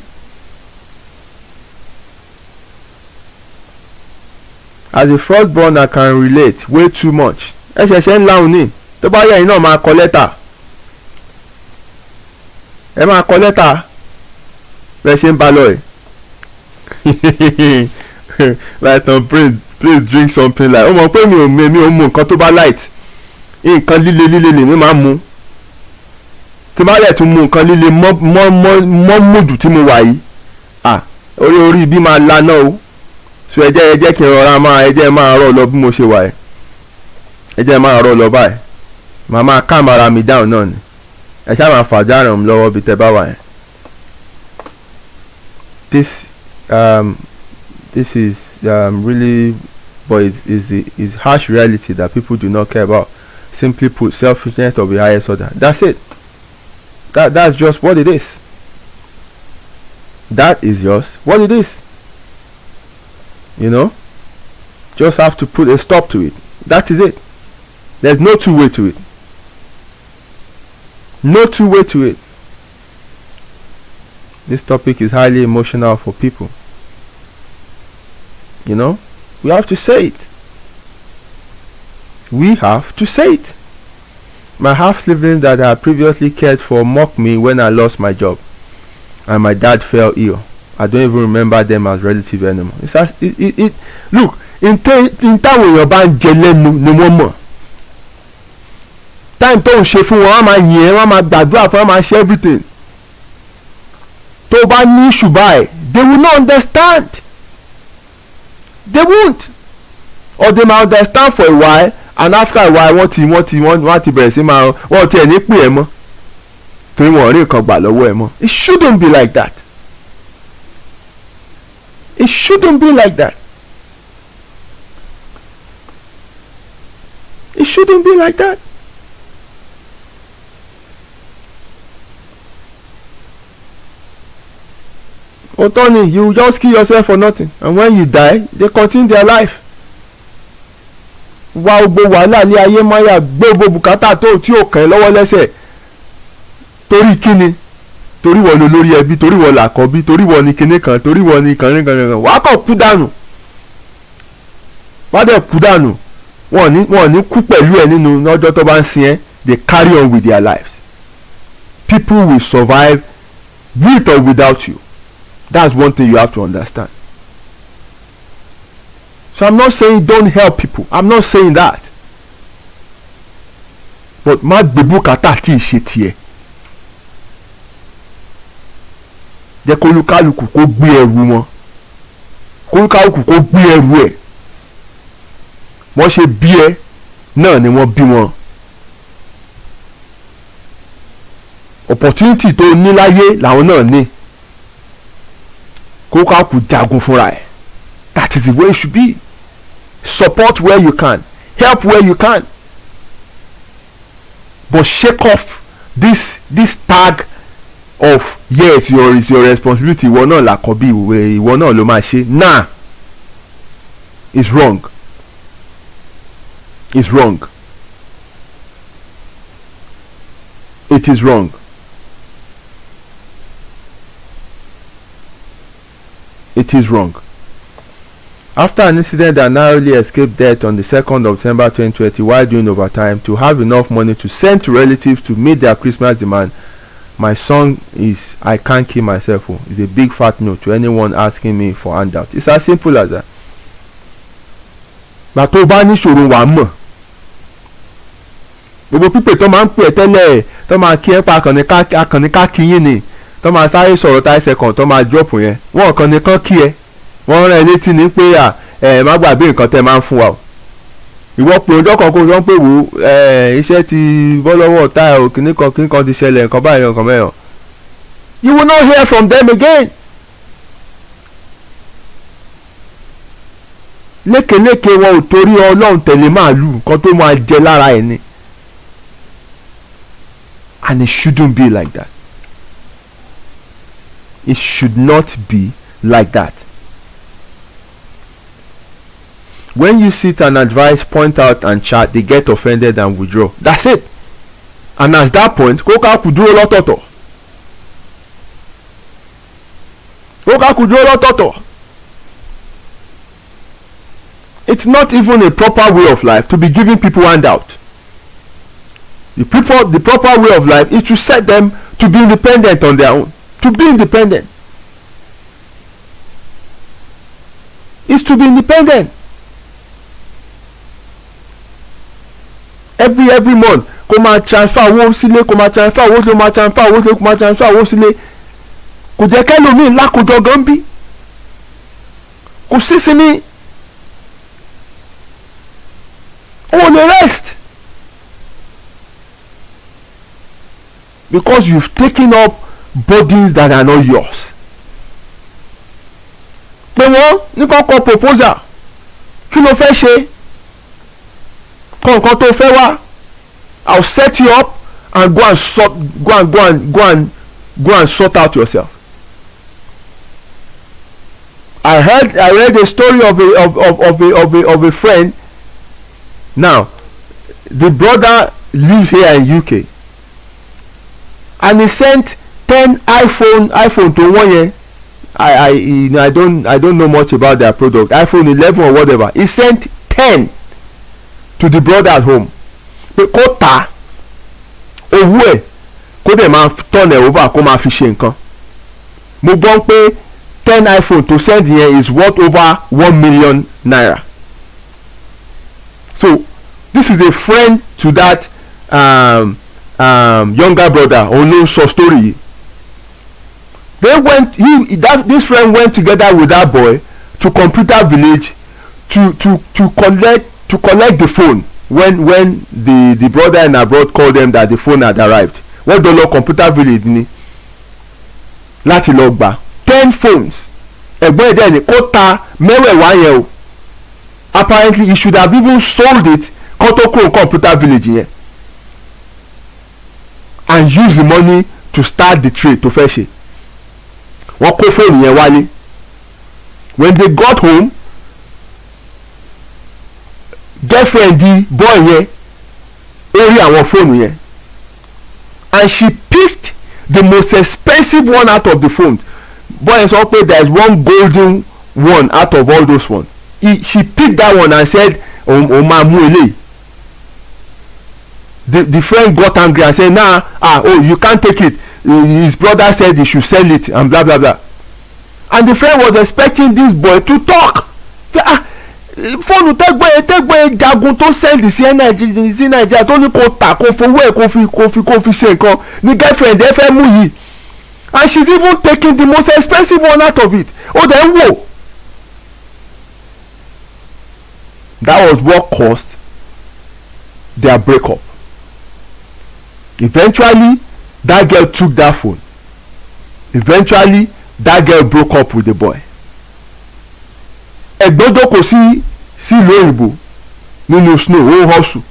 as a firstborn I can relate way too much. ẹ ṣẹ̀ṣẹ̀ ń láhùn ní tó bá yẹ ẹ̀yin náà máa kọ lẹ́tà, ẹ máa kọ lẹ́tà bẹ́ẹ̀ ṣe ń bá lọ ẹ̀. Like please drink something like ó mọ̀ pé mi ò mu nǹkan tó bá light, nǹkan líle lèmi máa ń mu. Tí bá dẹ̀ tún mu nǹkan líle mọ́ mùdù tí mo wà yìí, orí bí máa laná o. So ẹ jẹ́ kí n rọra ẹ jẹ́ máa rọ̀ lọ bí mo ṣe wà ẹ̀, ẹ jẹ́ máa rọ̀ lọ báyìí, màá máa calm ara mi down náà ni, ẹ ṣáà máa fàájà ràn mí lọ́wọ́ bí tẹ́ bá wà ẹ̀. This is really, but it's harsh reality that people do not care about. Simply put, selfishness of the highest order. That's it. That's just what it is. That is just what it is. You know, just have to put a stop to it. That is it. There's no two way to it. No two way to it. This topic is highly emotional for people. You know, we have to say it. We have to say it. My half-siblings that I previously cared for mocked me when I lost my job and my dad fell ill. I don't even remember them as relatives anymore. Look, in táwọn èèyàn bá ń jẹ lẹ́nu ni wọ́n mọ̀. Time tó ń ṣe fún wọn, wọ́n máa yìn ẹ́, wọ́n máa gbàdúrà fún wọn, wọ́n máa ṣe everything. Tó bá ní issue báyìí, they will not understand. They won't. Or they might understand for a while, and after a while wọ́n ti bẹ̀rẹ̀ sí máa wọ́n ti ẹ̀ ní pè ẹ́ mọ́. Torí wọn ò rí nǹkan gbà lọ́wọ́ ẹ mọ́. It shouldn't be like that. It shouldn't be like that. It shouldn't be like that. Otoni, you just kill yourself for nothing, and when you die, they continue their life. Wá gbogbo wàhálà ní ayé máyà gbogbo bùkátà tó tí ò kàn lọ́wọ́ lẹ́sẹ̀. Torí kíni? Torí wọ́n ló lórí ẹbí, torí wọ́n làkọ́bí, torí wọ́n ní kinní kan, torí wọ́n ní kan. Wàá kàn kú dànù. Wàá dẹ̀ kú dànù. Wọ́n ní kú pẹ̀lú ẹ nínú ọjọ́ tó bá ń sin ẹ́. They carry on with their lives. People will survive with or without you. That's one thing you have to understand. So I'm not saying don't help people. I'm not saying that. But má gbé bùkátà tí ì ṣe tiẹ̀. Jẹ́ kó olúkálùkù kó gbé ẹrù wọn. Kó olúkálùkù kó gbé ẹrù ẹ̀. Wọ́n ṣe bí ẹ náà ni wọ́n bí wọn. Opportunity tó ní láyé làwọn náà ní. Kó olúkálùkù jagun fúnra ẹ̀. That is the way it should be. Support where you can. Help where you can. But shake off this tag of yes, it's your responsibility. Ìwọ náà làkọ́bí, ìwọ náà ló máa ṣe. Nah, it's wrong. It's wrong. It is wrong. It is wrong. After an incident that narrowly escaped death on the 2nd of December 2020 while doing overtime to have enough money to send to relatives to meet their Christmas demand, my song is I Can't Kill Myself. It's a big fat no to anyone asking me for handout. It's as simple as that. Mà tó bá níṣòro wà mọ̀. Gbogbo pípè tó máa ń pè tẹ́lẹ̀ tó máa kí ẹ́ pa akànnì ká kí yín ni tó máa sáré sọ̀rọ̀ 30 seconds tó máa drop yẹn. Wọ́n kàn ní kán kí ẹ. Wọ́n rán ẹ létí ní pé má gbàgbé nǹkan tẹ́ máa ń fún wa o. Ìwọ pé ọjọ́ kan kó sọ pé wò iṣẹ́ ti bọ́ lọ́wọ́ ọ̀tá ẹ̀ o kìíní kan ti ṣẹlẹ̀ nǹkan báyìí nǹkan mẹ́rin. You will not hear from them again. Lékeléke wọn ò torí Ọlọ́run tẹ̀lé màálù nǹkan tó máa jẹ lára ẹ̀ ni. And it shouldn't be like that. It should not be like that. When you sit and advise, point out and chat, they get offended and withdraw. That's it. And at that point, kóká kù dúró lọ́tọ̀ọ̀tọ̀. Kóká kù dúró lọ́tọ̀ọ̀tọ̀. it's not even a proper way of life to be giving people handout. The proper way of life is to set them to be independent on their own. To be independent is to be independent. Every month kó máa transfer owó sílé, kó máa transfer owó sílé, kó máa transfer owó sílé, kó máa transfer owó sílé. Kò jẹ́ kẹ́lòmíì lákòjọ gan bí. Kò sí sinmi. Ó lè rest. Because you've taken up burdens that are not yours. Pé wọ́n ní kọ́kọ́ proposal kí ló fẹ́ ṣe? Kọ̀ọ̀kan tó fẹ́ wá. I'll set you up and go and sort out yourself. I read a story of a friend. Now, the brother lives here in UK, and he sent 10 iPhone to 1 year. I don't know much about their product. iPhone 11 or whatever. He sent 10 to the brother at home. Pé kó ta owó ẹ̀ kó dẹ̀ máa turn ẹ̀ over kó máa fi ṣe nǹkan. Mo gbọ́ pé 10 iPhone to send here is worth over 1 million naira. So this is a friend to that younger brother òun ló sọ story. This friend went together with that boy to Computer Village to collect the phone when the brother in abroad called them that the phone had arrived. Wọ́n dọ̀ lọ Computer Village ni láti lọ gbà 10 phones. Ẹ̀gbọ́n ẹ̀dẹ́ ni kó ta mẹ́wẹ̀ẹ̀wá yẹn o. Apparently he should have even sold it kó tó kúrò Computer Village yẹn and use the money to start the trade tó fẹ́ ṣe. Wọ́n kó fóònù yẹn wálé. When they got home, girlfriend di boy yẹn ó rí àwọn fóònù yẹn and she picked the most expensive one out of the phone. Boy sọ pé there is one golden one out of all those ones. She picked that one and said o máa mú eléyìí. The friend got angry and said you can't take it. His brother said he should sell it and blah blah blah. And the friend was expecting this boy to talk. Fóònù tẹ́gbẹ́ jagun tó sẹ́ndì sí nàìjíríà tó ní kó tà kó fowó ẹ̀ kó fi ṣe nǹkan ní girlfriend ẹ fẹ́ mú yìí, and she's even taking the most expensive one out of it. Ó dẹ̀ ń wò. That was what caused their breakup. Eventually that girl took that phone. Eventually that girl broke up with the boy. Ẹ̀gbọ́n jókòó sí ìlú òyìnbó nínú snow ó ń hustle.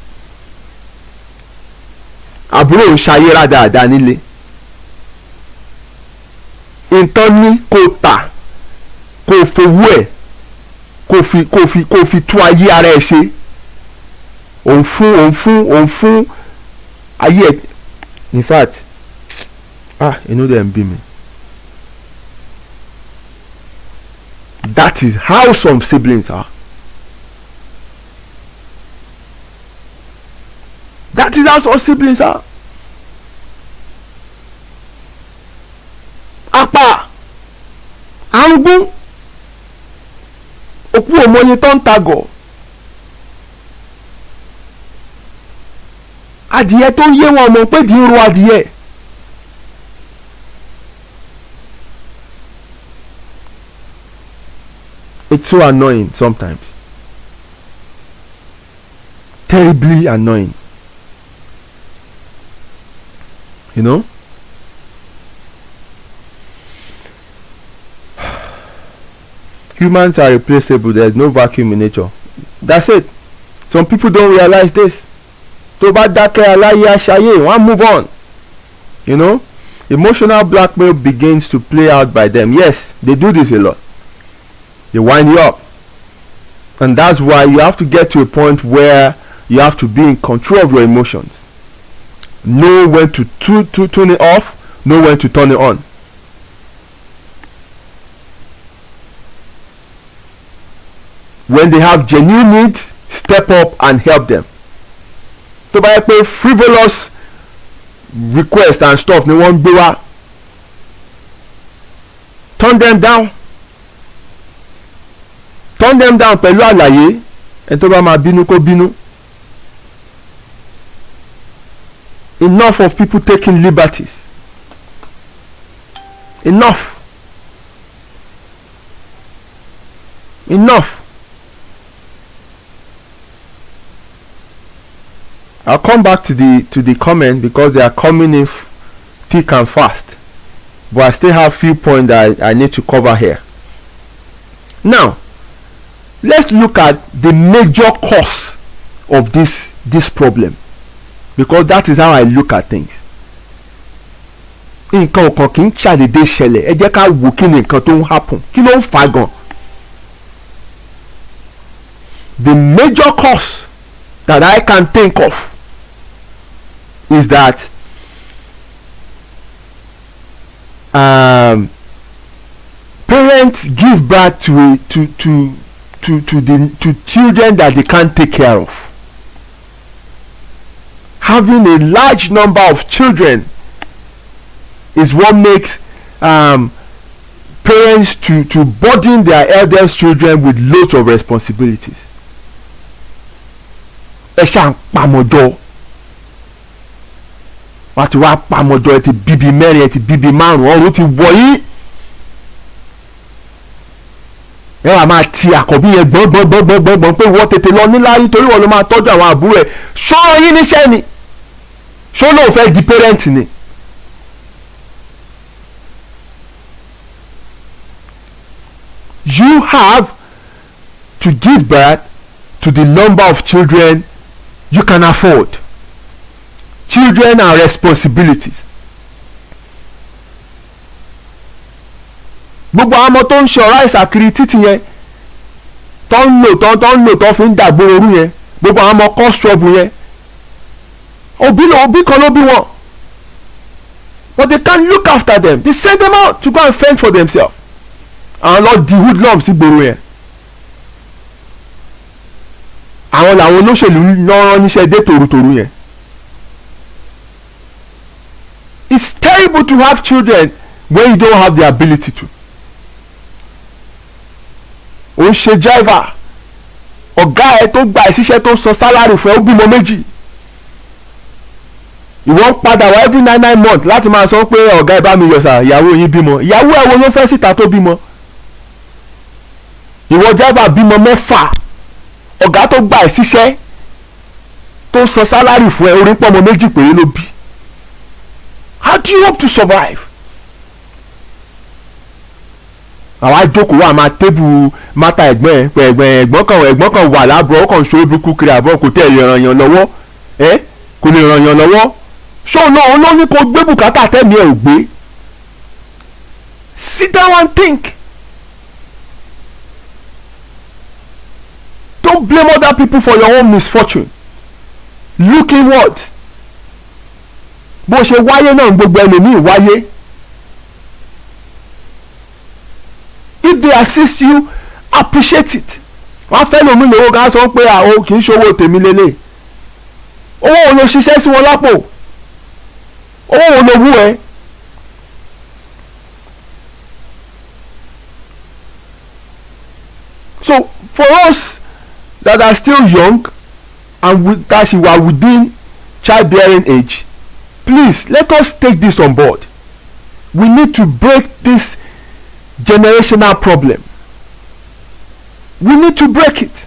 Àbúrò ń ṣayé rádaràda nílé. Nǹkan ní kó tà kó fowó ẹ̀ kó fi tún ayé ara ẹ̀ ṣe. Òun fún ayé ẹ̀. In fact inú dẹ̀ ń bí mi. That is how some siblings are. That is how some siblings are. Apá arúgbó òkú òmòye tó ń tagọ̀. Adìyẹ tó ń yé wọn mọ̀ pé di ń ro adìyẹ. It's so annoying sometimes. Terribly annoying. You know? Humans are replaceable. There's no vacuum in nature. That's it. Some people don't realize this. Tó bá dákẹ́ aláyé aṣayé, wọ́n move on. You know? Emotional blackmail begins to play out by them. Yes, they do this a lot. They wind you up, and that's why you have to get to a point where you have to be in control of your emotions. Know when to tune it off, know when to turn it on. when they have genuine needs, step up and help them. tó bá yẹ pé frivolous request and stuff ni wọ́n ń gbé wá, turn them down pẹ̀lú àlàyé. ẹni tó bá máa bínú kó bínú. Enough of people taking liberties. Enough. I'll come back to the comment because they are coming in thick and fast, but I still have few points that I need to cover here. Now, let's look at the major cause of this problem, because that is how I look at things. Nǹkan kan kì í ṣàdédé ṣẹlẹ̀, ẹ jẹ́ ká wò kí ni nǹkan tó ń happen, kí ló ń fa gan. The major cause that I can think of is that parents give birth to children that they can't take care of. Having a large number of children is what makes parents to burden their eldest children with loads of responsibilities. Ẹ ṣáà ń pamọ́jọ́, wọ́n ti wá pamọ́jọ́, ẹ ti bíbí mẹ́rin, ẹ ti bíbí márùn-ún, ọ̀run ti wọ̀ yín. ẹ wà máa ti àkọ́bí yẹn gbọ́ngbọ́ngbọ́ngbọ́ngbọ́n pé wọ́n tètè lọ níláárí torí wọ́n ló máa tọ́jú àwọn àbúrò ẹ̀. ṣó yín níṣẹ́ ni? ṣó lóun fẹ́ di parent ni? You have to give birth to the number of children you can afford. Children are responsibilities. Gbogbo àwọn ọmọ tó ń ṣe ọ̀rá ìsàkiri títì yẹn tó ń lò tó fi ń dàgbò ooru yẹn, gbogbo àwọn ọmọ cost trouble yẹn, òbí kan ló bí wọn, but they can't look after them. They send them out to go and fend for themselves. Àwọn lọ di hoodlums sí gbòòrò yẹn. Àwọn làwọn olóṣèlú lọ́rọ́ níṣẹ́ dé tòrutòru yẹn. It's terrible to have children when you don't have the ability to. Ó ń ṣe driver, ọ̀gá ẹ tó gba ìṣiṣẹ́ tó san salary fún ẹ ó bímọ méjì. Ìwọ ń padà wá every 9 months láti máa sọ pé ọ̀gá ẹ bá mi yọ̀ sà, ìyàwó yín bímọ. Ìyàwó ẹ wo ló fẹ́ síta tó bímọ? Ìwọ driver bímọ 6, ọ̀gá tó gba ìṣiṣẹ́ tó san salary fún ẹ orí pọ́mọ méjì péré ló bí. How do you hope to survive? Àwa jókòó wà máa tébù mátà ẹ̀gbọ́n ẹ̀ pé ẹ̀gbọ́n kan wà lábọ̀ ó kàn ṣó burúkú kiri àbọ̀ kò tẹ̀ lè ràn yàn lọ́wọ́ kò lè ràn yàn lọ́wọ́. ṣó náà ó ní kó gbé bùkátà tẹ̀mí ẹ̀ ò gbé. Sit down and think. Don't blame other people for your own misfortune. Look inward. Bó ṣe wáyé náà gbogbo ẹlòmíì wáyé. If they assist you, appreciate it. Wọ́n fẹ́ lómi lówó ká sọ pé àwọn kì í ṣòwò tèmi lélẹ̀. Owó wo ló ṣiṣẹ́ sí wọn lápò? Owó wo ló wú ẹ? So for us that are still young and that are within childbearing age, please let us take this on board. We need to break this generational problem. We need to break it.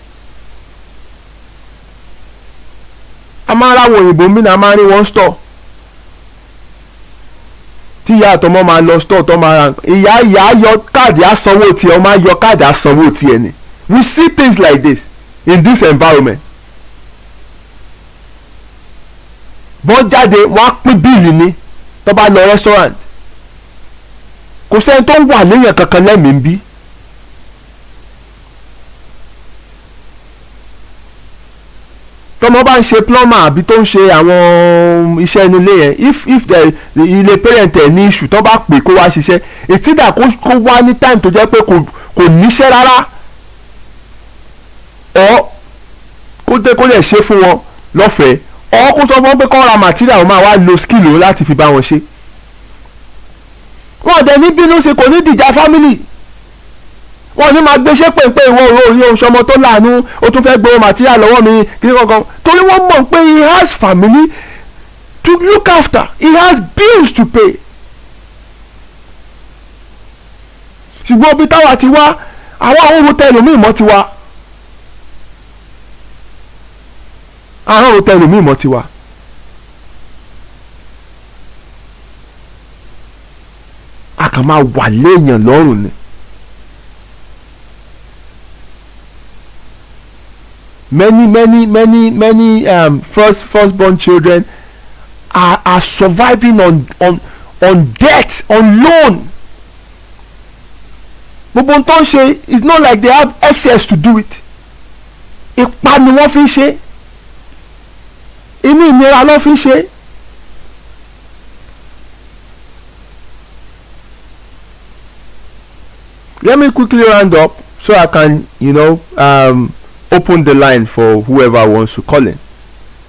A máa ra àwọn òyìnbó mi náà máa rí one store. Tí ìyá àtọmọ máa lọ store tó máa ra ìyá yọ káàdì àsanwó tiẹ̀ ọmọ yọ káàdì àsanwó tiẹ̀ ni. We see things like this in this environment. Bọ́n jáde wọ́n á pín bíìlì ni tó bá lọ restaurant. Kò sẹ́ni tó ń wà léèyàn kankan lẹ́mìí ń bí. Tọ́mọ bá ń ṣe plumber àbí tó ń ṣe àwọn iṣẹ́ inú ilé yẹn, if ilé parent ẹ̀ ní issue tó bá pè kó wá ṣiṣẹ́, ètí dà kó wá ní time tó jẹ́ pé kò níṣẹ́ rárá. or kó lè ṣe fún wọn lọ́fẹ̀ẹ́, or kó sọ fún wọn pé kó ra material máa wá lo skill o láti fi bá wọn ṣe. wọn dẹ̀ ní bínú sí, kò ní dìjà family. wọn ní máa gbéṣẹ́ pèpè ìwọ òye oṣọmọ tó láàánú ó tún fẹ́ gbowó material lọ́wọ́ mi kí ni kankan, torí wọ́n mọ̀ pé he has family to look after, he has bills to pay. ṣùgbọ́n bí táwa ti wá àwọn ohun tẹlòmíì mọ́ ti wá, àwọn ohun tẹlòmíì mọ́ ti wá. a kàn máa wà léèyàn lọ́rùn ni. many firstborn children are surviving on debt, on loan. gbogbo n tó ń ṣe it's not like they have access to do it. ipa ni wọ́n fi ń ṣe, inú ìnira ló fi ń ṣe. Let me quickly round up so I can open the line for whoever wants to call in.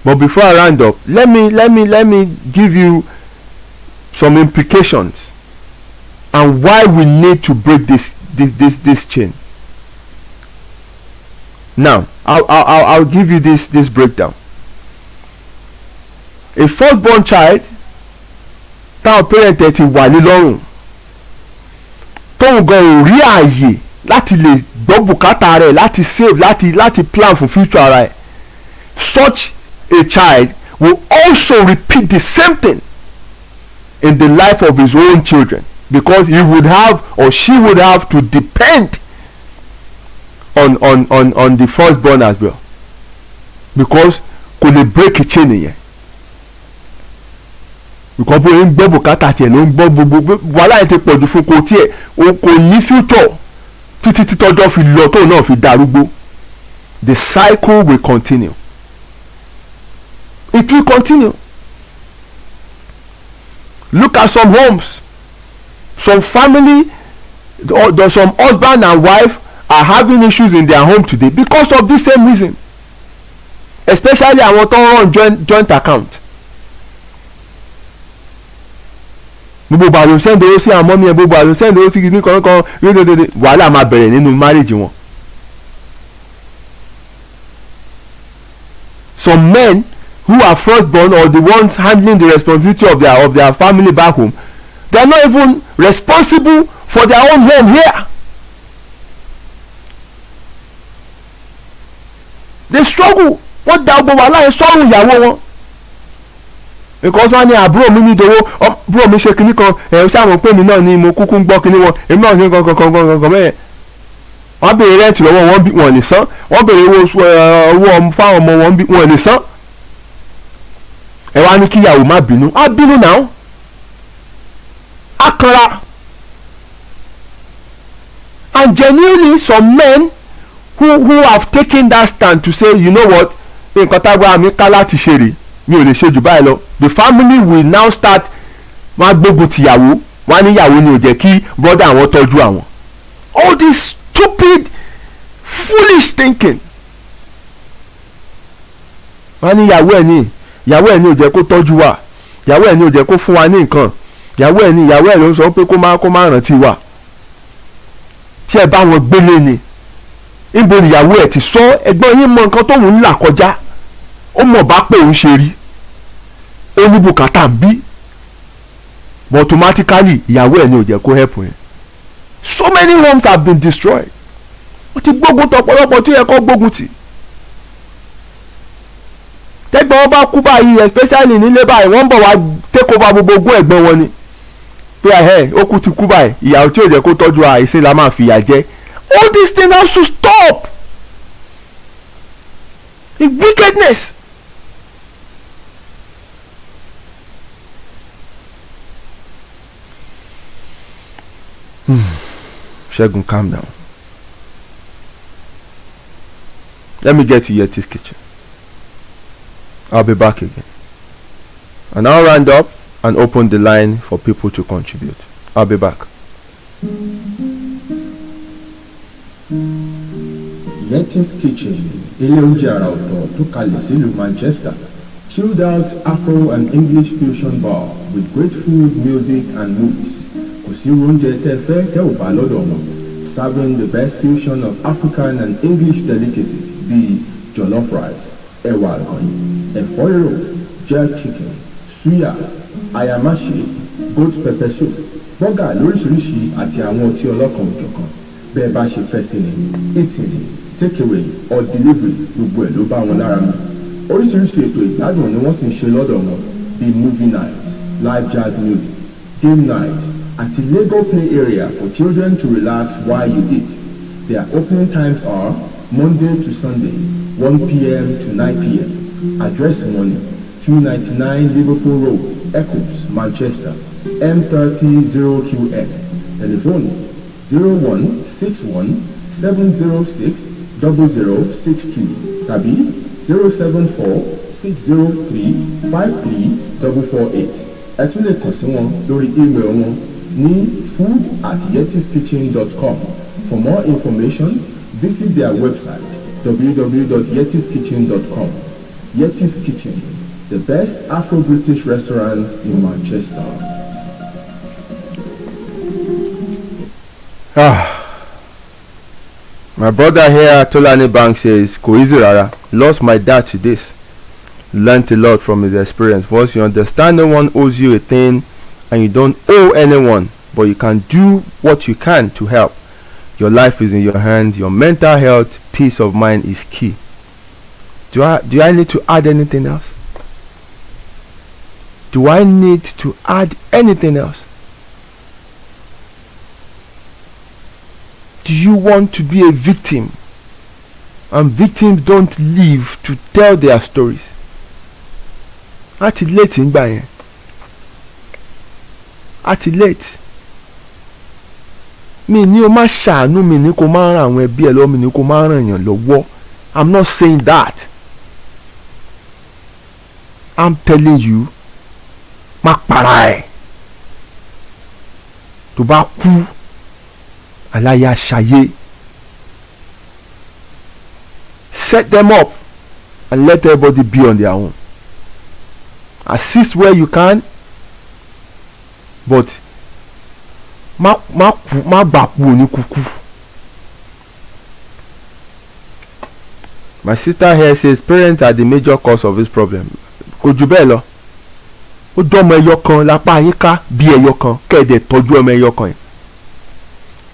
But before I round up, let me give you some implications and why we need to break this chain. Now, I'll give you this breakdown. A firstborn child, táwọn parent ẹ̀ ti wà ní lọ́rùn, tóun gan ò rí ààyè láti lè gbọ́ bùkátà rẹ̀, láti save, láti plan for future ara ẹ̀. Such a child will also repeat the same thing in the life of his own children, because he would have or she would have to depend on the firstborn as well, because kò lè break a chain yẹn. Because bóyá ń gbọ́ bùkátà tiẹ̀ ló ń gbọ́ gbogbo wàhálà yẹn ti pọ̀jù fún kò tiẹ̀ kò ní future títí títọ́jọ́ fi lọ tóun náà fi darúgbó. The cycle will continue. It will continue. Look at some homes, some family, or some husband and wife are having issues in their home today because of this same reason. Especially àwọn tó ń run joint account. gbogbo àlò send owó sí àwọn mọ́mí ẹ̀, gbogbo àlò send owó sí kìíní kankan rédèdè, wàhálà máa bẹ̀rẹ̀ nínú marriage wọn. Some men who are firstborn or the ones handling the responsibility of their family back home, they are not even responsible for their own home here. They struggle. wọ́n da gbogbo wàhálà yẹn sọ́rùn ìyàwó wọn. Because wọ́n ní àbúrò mi ní ìdòwò, àbúrò mi ṣe kinní kan, ṣáwọn pé mi náà ni mo kúkú ń gbọ́ kinní wọn, èmi náà ṣe kankan bẹ́ẹ̀. Wọ́n béèrè rẹ́ǹtì lọ́wọ́ wọn lè san, wọ́n béèrè owó fáwọn ọmọ wọn lè san. Ẹ wá ní kí ìyàwó má bínú, á bínú náà, á kanra. And genuinely some men who have taken that stand to say, you know what, nǹkan tágbára mi ká láti ṣe rè, mi ò lè ṣe jù báyìí lọ. The family will now start, wọ́n á gbógun tìyàwó, wọ́n á níyàwó ni ò jẹ́ kí brother àwọn tọ́jú àwọn. All this stupid foolish thinking. wọ́n á ní ìyàwó ẹ̀ ní ò jẹ́ kó tọ́jú wa, ìyàwó ẹ̀ ní ò jẹ́ kó fún wa ní nǹkan, ìyàwó ẹ̀ ló ń sọ pé kó má rántí wa. Ṣé ẹ bá wọn gbélé ni? Níbo níyàwó ẹ̀ ti sọ? Ẹ̀gbọ́n yín mọ nǹkan tóun ń là kọjá, ó mọ̀ bá pé òun ṣe rí, ó ní bùkátà ń bí, but automatically ìyàwó ẹ̀ ní ò jẹ́ kó help yẹn. So many homes have been destroyed. wọ́n ti gbógun tọ̀pọ̀lọpọ̀ tó yẹ kó gbógun tì. tẹ́gbọ́n wọn bá kú báyìí, especially nílé báyìí, wọ́n ń bọ̀ wá take over gbogbo ogún ẹ̀gbọ́n wọn ni. pé ó kú ti kú báyìí, ìyàwó tí ò jẹ́ kó tọ́jú àìsàn la máa fìyà jẹ. All these things have to stop. The wickedness. Shagun, calm down. Let me get to Yeti's kitchen. I'll be back again. And I'll round up and open the line for people to contribute. I'll be back. Yeti's Jagbajantis kitchen, ilé oúnjẹ àrà ọ̀tọ̀ tó kalẹ̀ sílùú Manchester. Chilled out Afro and English fusion bar with great food, music and movies. Kò sí oúnjẹ tẹ́ fẹ́ tẹ́ ò bá lọ́dọ̀ wọn. Serving the best fusion of African and English delicacies bíi jollof rice, ẹ̀wà àgànyìn, ẹ̀fọ́ rírò, jerk chicken, suya, ayamashi, goat pepper soup, bọ́gà lóríṣiríṣi àti àwọn ọtí ọlọ́kan òjọ̀kan. Bẹ́ẹ̀ bá ṣe fẹ́ sí ni, eating, takeaway or delivery gbogbo ẹ̀ ló bá wọn lára mu. Oríṣiríṣi ètò ìgbádùn ni wọ́n sì ń ṣe lọ́dọ̀ wọn bíi movie night, live jazz music, game night àti Lego play area for children to relax while you eat. Their opening times are Monday to Sunday, 1 p.m. to 9 p.m. Address money, 299 Liverpool Road, Eccles, Manchester, M300QN. Telephone 0161 706 0062 tàbí 074 603 53448. Ẹ tún lè kàn sí wọn lórí email wọn ní food@yetiskitchen.com. For more information, visit their website www.yetiskitchen.com. Yeti's Kitchen, the best Afro-British restaurant in Manchester. My brother here, Tolani Bank, says, "Kò easy rara. Lost my dad to this. Learned a lot from his experience. Once you understand no one owes you a thing and you don't owe anyone, but you can do what you can to help. Your life is in your hands. Your mental health, peace of mind is key." Do I need to add anything else? Do I need to add anything else? Do you want to be a victim? And victims don't live to tell their stories. Àti late ńgbà yẹn. Àti late. Mi ní o má ṣàánú, mi ní kó má ràn àwọn ẹbí ẹ lọ́wọ́, mi ní kó má ràn yàn lọ́wọ́. I'm not saying that. I'm telling you, má para ẹ̀. Tó bá kú, aláya ṣayé. Set them up and let everybody be on their own. Assist where you can, but má gbà kú ní kúkú. My sister here says parents are the major cause of this problem. Kò jù bẹ́ẹ̀ lọ. Ó dọ́mọ ẹyọ kan lápá yín ká bí ẹyọ kan kẹ́ẹ̀dẹ̀ tọ́jú ọmọ ẹyọ kan yẹn.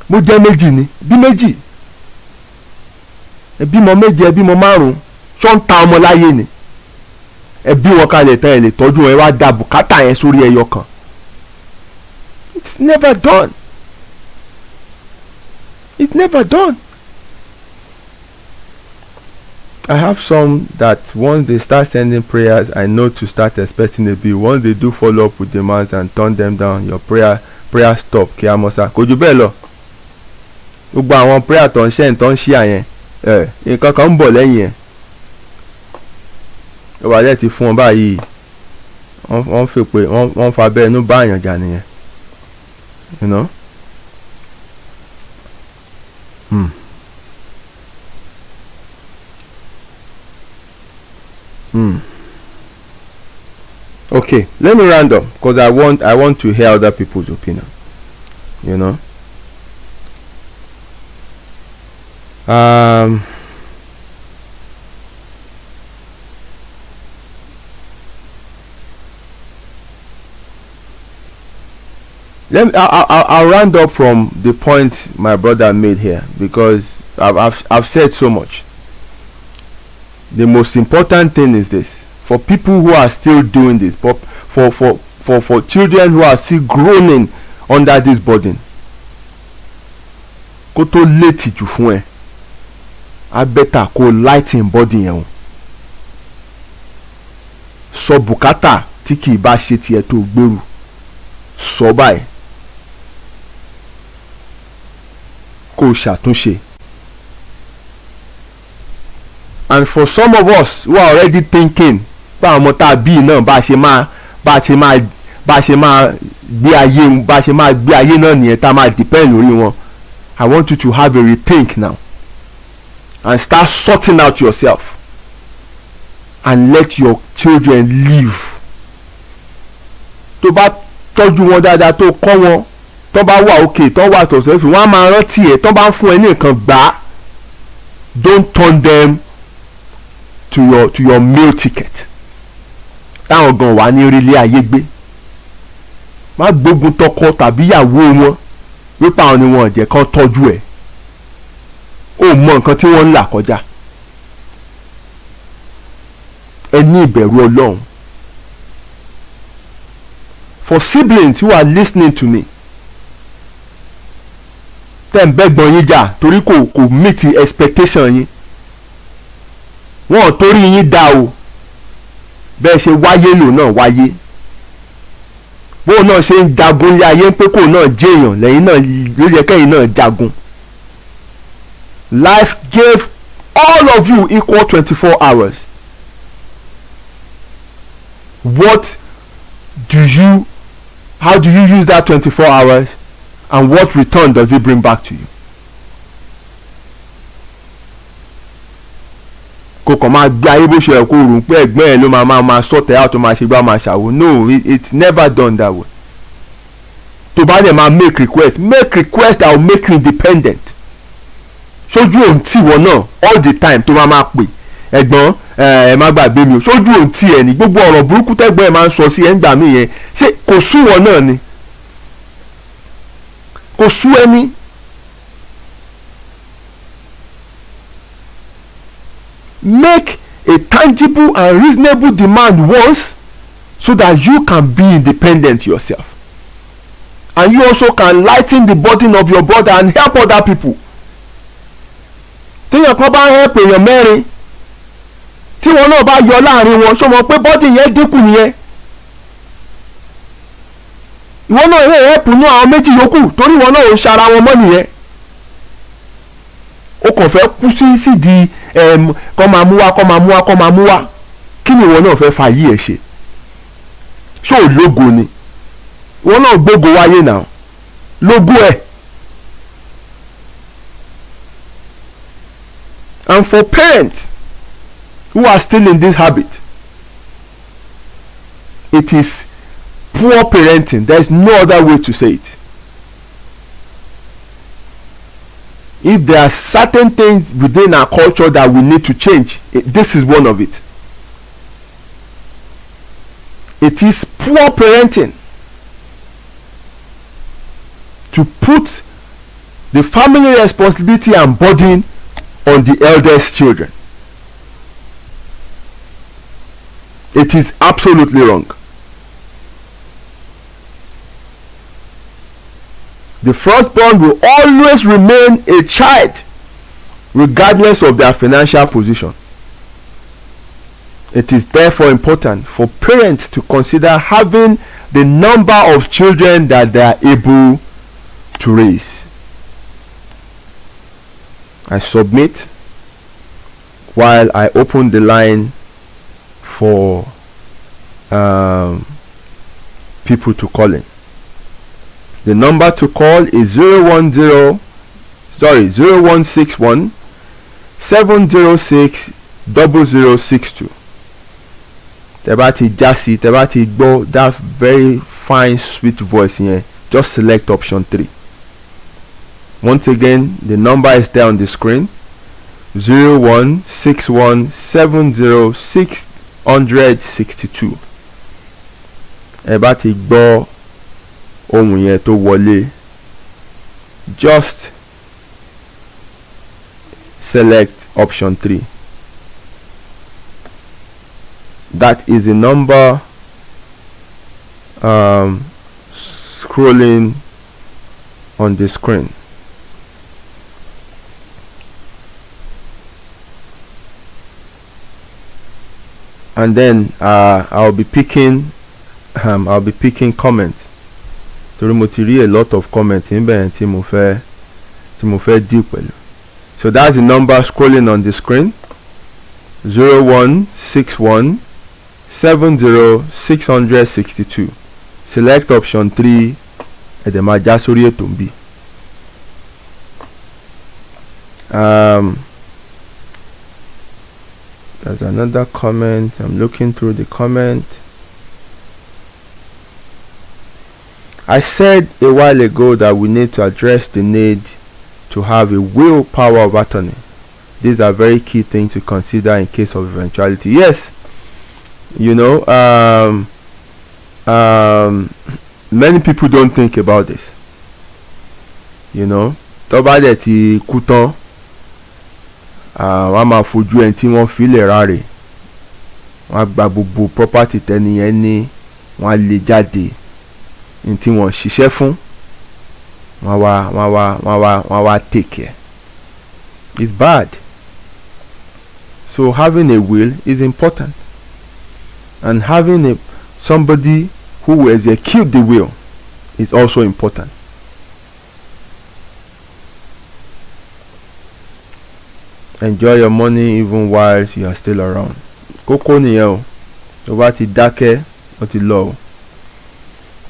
Mo jẹ́ méjì ni bí méjì. Ẹ bímọ méje, ẹ bímọ márùn-ún, ṣọ́ ń ta ọmọ láyé ni. Ẹ bí wọn kalẹ̀ tán ẹ lè tọ́jú ẹ wá da bùkátà yẹn sórí ẹyọ kan. It's never done. It's never done. I have some that once they start sending prayers, I know to start expecting a bill. Once they do follow up with demands and turn them down, your prayer stop. Kí a mọ̀ sá. Kò jù bẹ́ẹ̀ lọ. Gbogbo àwọn prayer tó ń ṣe àyẹn. Nǹkan kan ń bọ̀ lẹ́yìn ẹ̀. Ìwà dẹ̀ ti fún wọn báyìí. Wọ́n fi pé wọ́n fa bẹ́ẹ̀ inú bá àyàn jà nìyẹn. You know? Okay, let me round up because I want to hear other people's opinion. You know. I'll round up from the point my brother made here because I've said so much. The most important thing is this: for people who are still doing this, for children who are still groaning under this burden, kó tó late jù fún ẹ, I better kó lighten body yẹn o. Sọ bùkátà tí kì í bá ṣe tiẹ̀ tó gbèrú sọ báyìí kó ṣàtúnṣe. And for some of us who are already thinking bá ọmọ tá a bí náà bá ṣe máa gbé ayé náà nìyẹn tá a máa depend lórí wọn, I want you to have a rethink now. and start sorting out yourself and let your children live. tó bá tọ́jú wọn dáadáa tó kọ́ wọn tó bá wà òkè tó wà tọ̀sẹ̀ fún wọn á máa rántí ẹ̀ tó bá ń fún ẹ ní nǹkan gbà á. Don't turn them to your meal ticket. táwọn gan wà ní orílẹ̀ ayé gbé. má gbógun tọkọ tàbí ìyàwó wọn wípé àwọn ni wọn jẹ́ kán tọ́jú ẹ̀. ó mọ nǹkan tí wọ́n ń là kọjá. ẹ ní ìbẹ̀rù Ọlọ́run. For siblings who are listening to me, tẹ́ ń bẹ́gbọ́n yín jà torí kò meet expectation yín. wọ́n ò torí yín dá o. bẹ́ẹ̀ ṣe wáyé lò náà wáyé. bóun náà ṣe ń jagun lé ayé ń pé kò náà jẹ́yàn lẹ́yìn náà ló yẹ kẹ́yìn náà jagun. Life gave all of you equal 24 hours. How do you use that 24 hours, and what return does it bring back to you? kò kàn máa gbé ayé bó ṣe ẹ̀ kó rò pé ẹ̀gbọ́n ẹ̀ ló máa sort out tó máa ṣe gbá máa ṣàwò. No, it's never done that way. tó bá dẹ̀ máa make request that will make you independent. sójú òun tì wọ́n náà all the time tó máa pè ẹ̀gbọ́n ẹ má gbàgbé mi o. sójú òun tì ẹ̀ ní gbogbo ọ̀rọ̀ burúkú tẹ́gbọ́n ẹ̀ máa ń sọ sí ẹ̀ ń gbà mí yẹn ṣé kò sú wọn náà ni kò sú ẹni. Make a tangible and reasonable demand once so that you can be independent yourself, and you also can lighten the burden of your brother and help other people. téèyàn kan bá help èèyàn mẹ́rin tí wọn náà bá yọ láàrin wọn ṣó mọ̀ pé burden yẹn dínkù nìyẹn. ìwọ náà yẹ help ní àwọn méjì yòókù torí ìwọ náà ò ń ṣara wọn mọ́ nìyẹn. ó kàn fẹ́ kú sí di kọ́ máa mú wá kí ni ìwọ náà fẹ́ fa yí ẹ̀ ṣe. ṣó lógo ni ìwọ náà gbógo wáyé náà lógo ẹ̀. And for parents who are still in this habit, it is poor parenting. There is no other way to say it. If there are certain things within our culture that we need to change, this is one of it. It is poor parenting to put the family responsibility and burden on the eldest children. It is absolutely wrong. The firstborn will always remain a child regardless of their financial position. It is therefore important for parents to consider having the number of children that they are able to raise. I submit while I open the line for people to call in. The number to call is 0161 706 0062. Tebati Jasi, Tebati Gbo, that very fine sweet voice here. Just select option 3. Once again, the number is there on the screen. 0161 706 162. Tebati Gbo ohun yẹn tó wọlé, just select option 3. That is the number scrolling on the screen. And then I'll be picking comments. torí mo ti rí a lot of comments níbẹ̀ tí mo fẹ́ deal pẹ̀lú. So that's the number scrolling on the screen. 0161 70662. Select option 3 ẹ̀dẹ̀ máa já sórí ètò ń bí. There's another comment. I'm looking through the comment. I said a while ago that we need to address the need to have a will power of attorney. These are very key things to consider in case of eventuality. Yes, you know, many people don't think about this. You know, tó bá dẹ̀ ti kú tán, wọ́n máa fojú ẹni tí wọ́n filẹ̀ ráre, wọ́n á gba gbogbo property tẹ́ni yẹn ní, wọ́n á lè jáde ní tí wọ́n ṣiṣẹ́ fún, wọ́n wá take care. It's bad. So having a will is important, and having somebody who will execute the will is also important. Enjoy your money even while you are still around. Kókó nìyẹn o, tó bá ti dákẹ́ ó ti lọ o.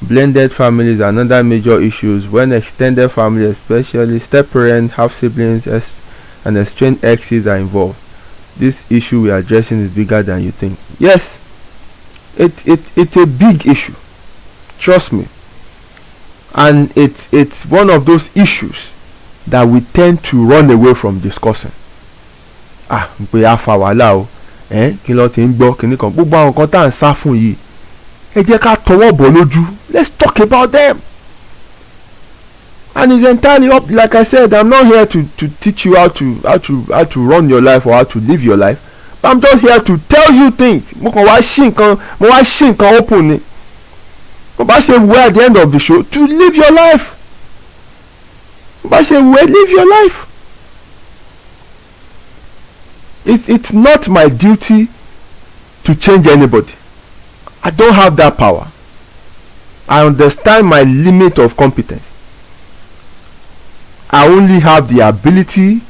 Blended families are another major issues when extended families, especially step parents, half siblings, and estranged exes are involved. This issue we are addressing is bigger than you think. Yes, it's a big issue. Trust me. And it's one of those issues that we tend to run away from discussing. Pé a fa wàhálà o, kí ló ti ń gbọ́ kíní kan, gbogbo àwọn kan tá à ń sá fún yìí, ẹ jẹ́ ká tọwọ́ bọ̀ lójú. Let's talk about them. And it's entirely up. Like I said, I'm not here to teach you how to run your life or how to live your life. But I'm just here to tell you things. Mo wá ṣí nǹkan open ni. Mo bá ṣe wù at the end of the show to live your life. Mo bá ṣe wù live your life. It's not my duty to change anybody. I don't have that power. I understand my limit of competence. I only have the ability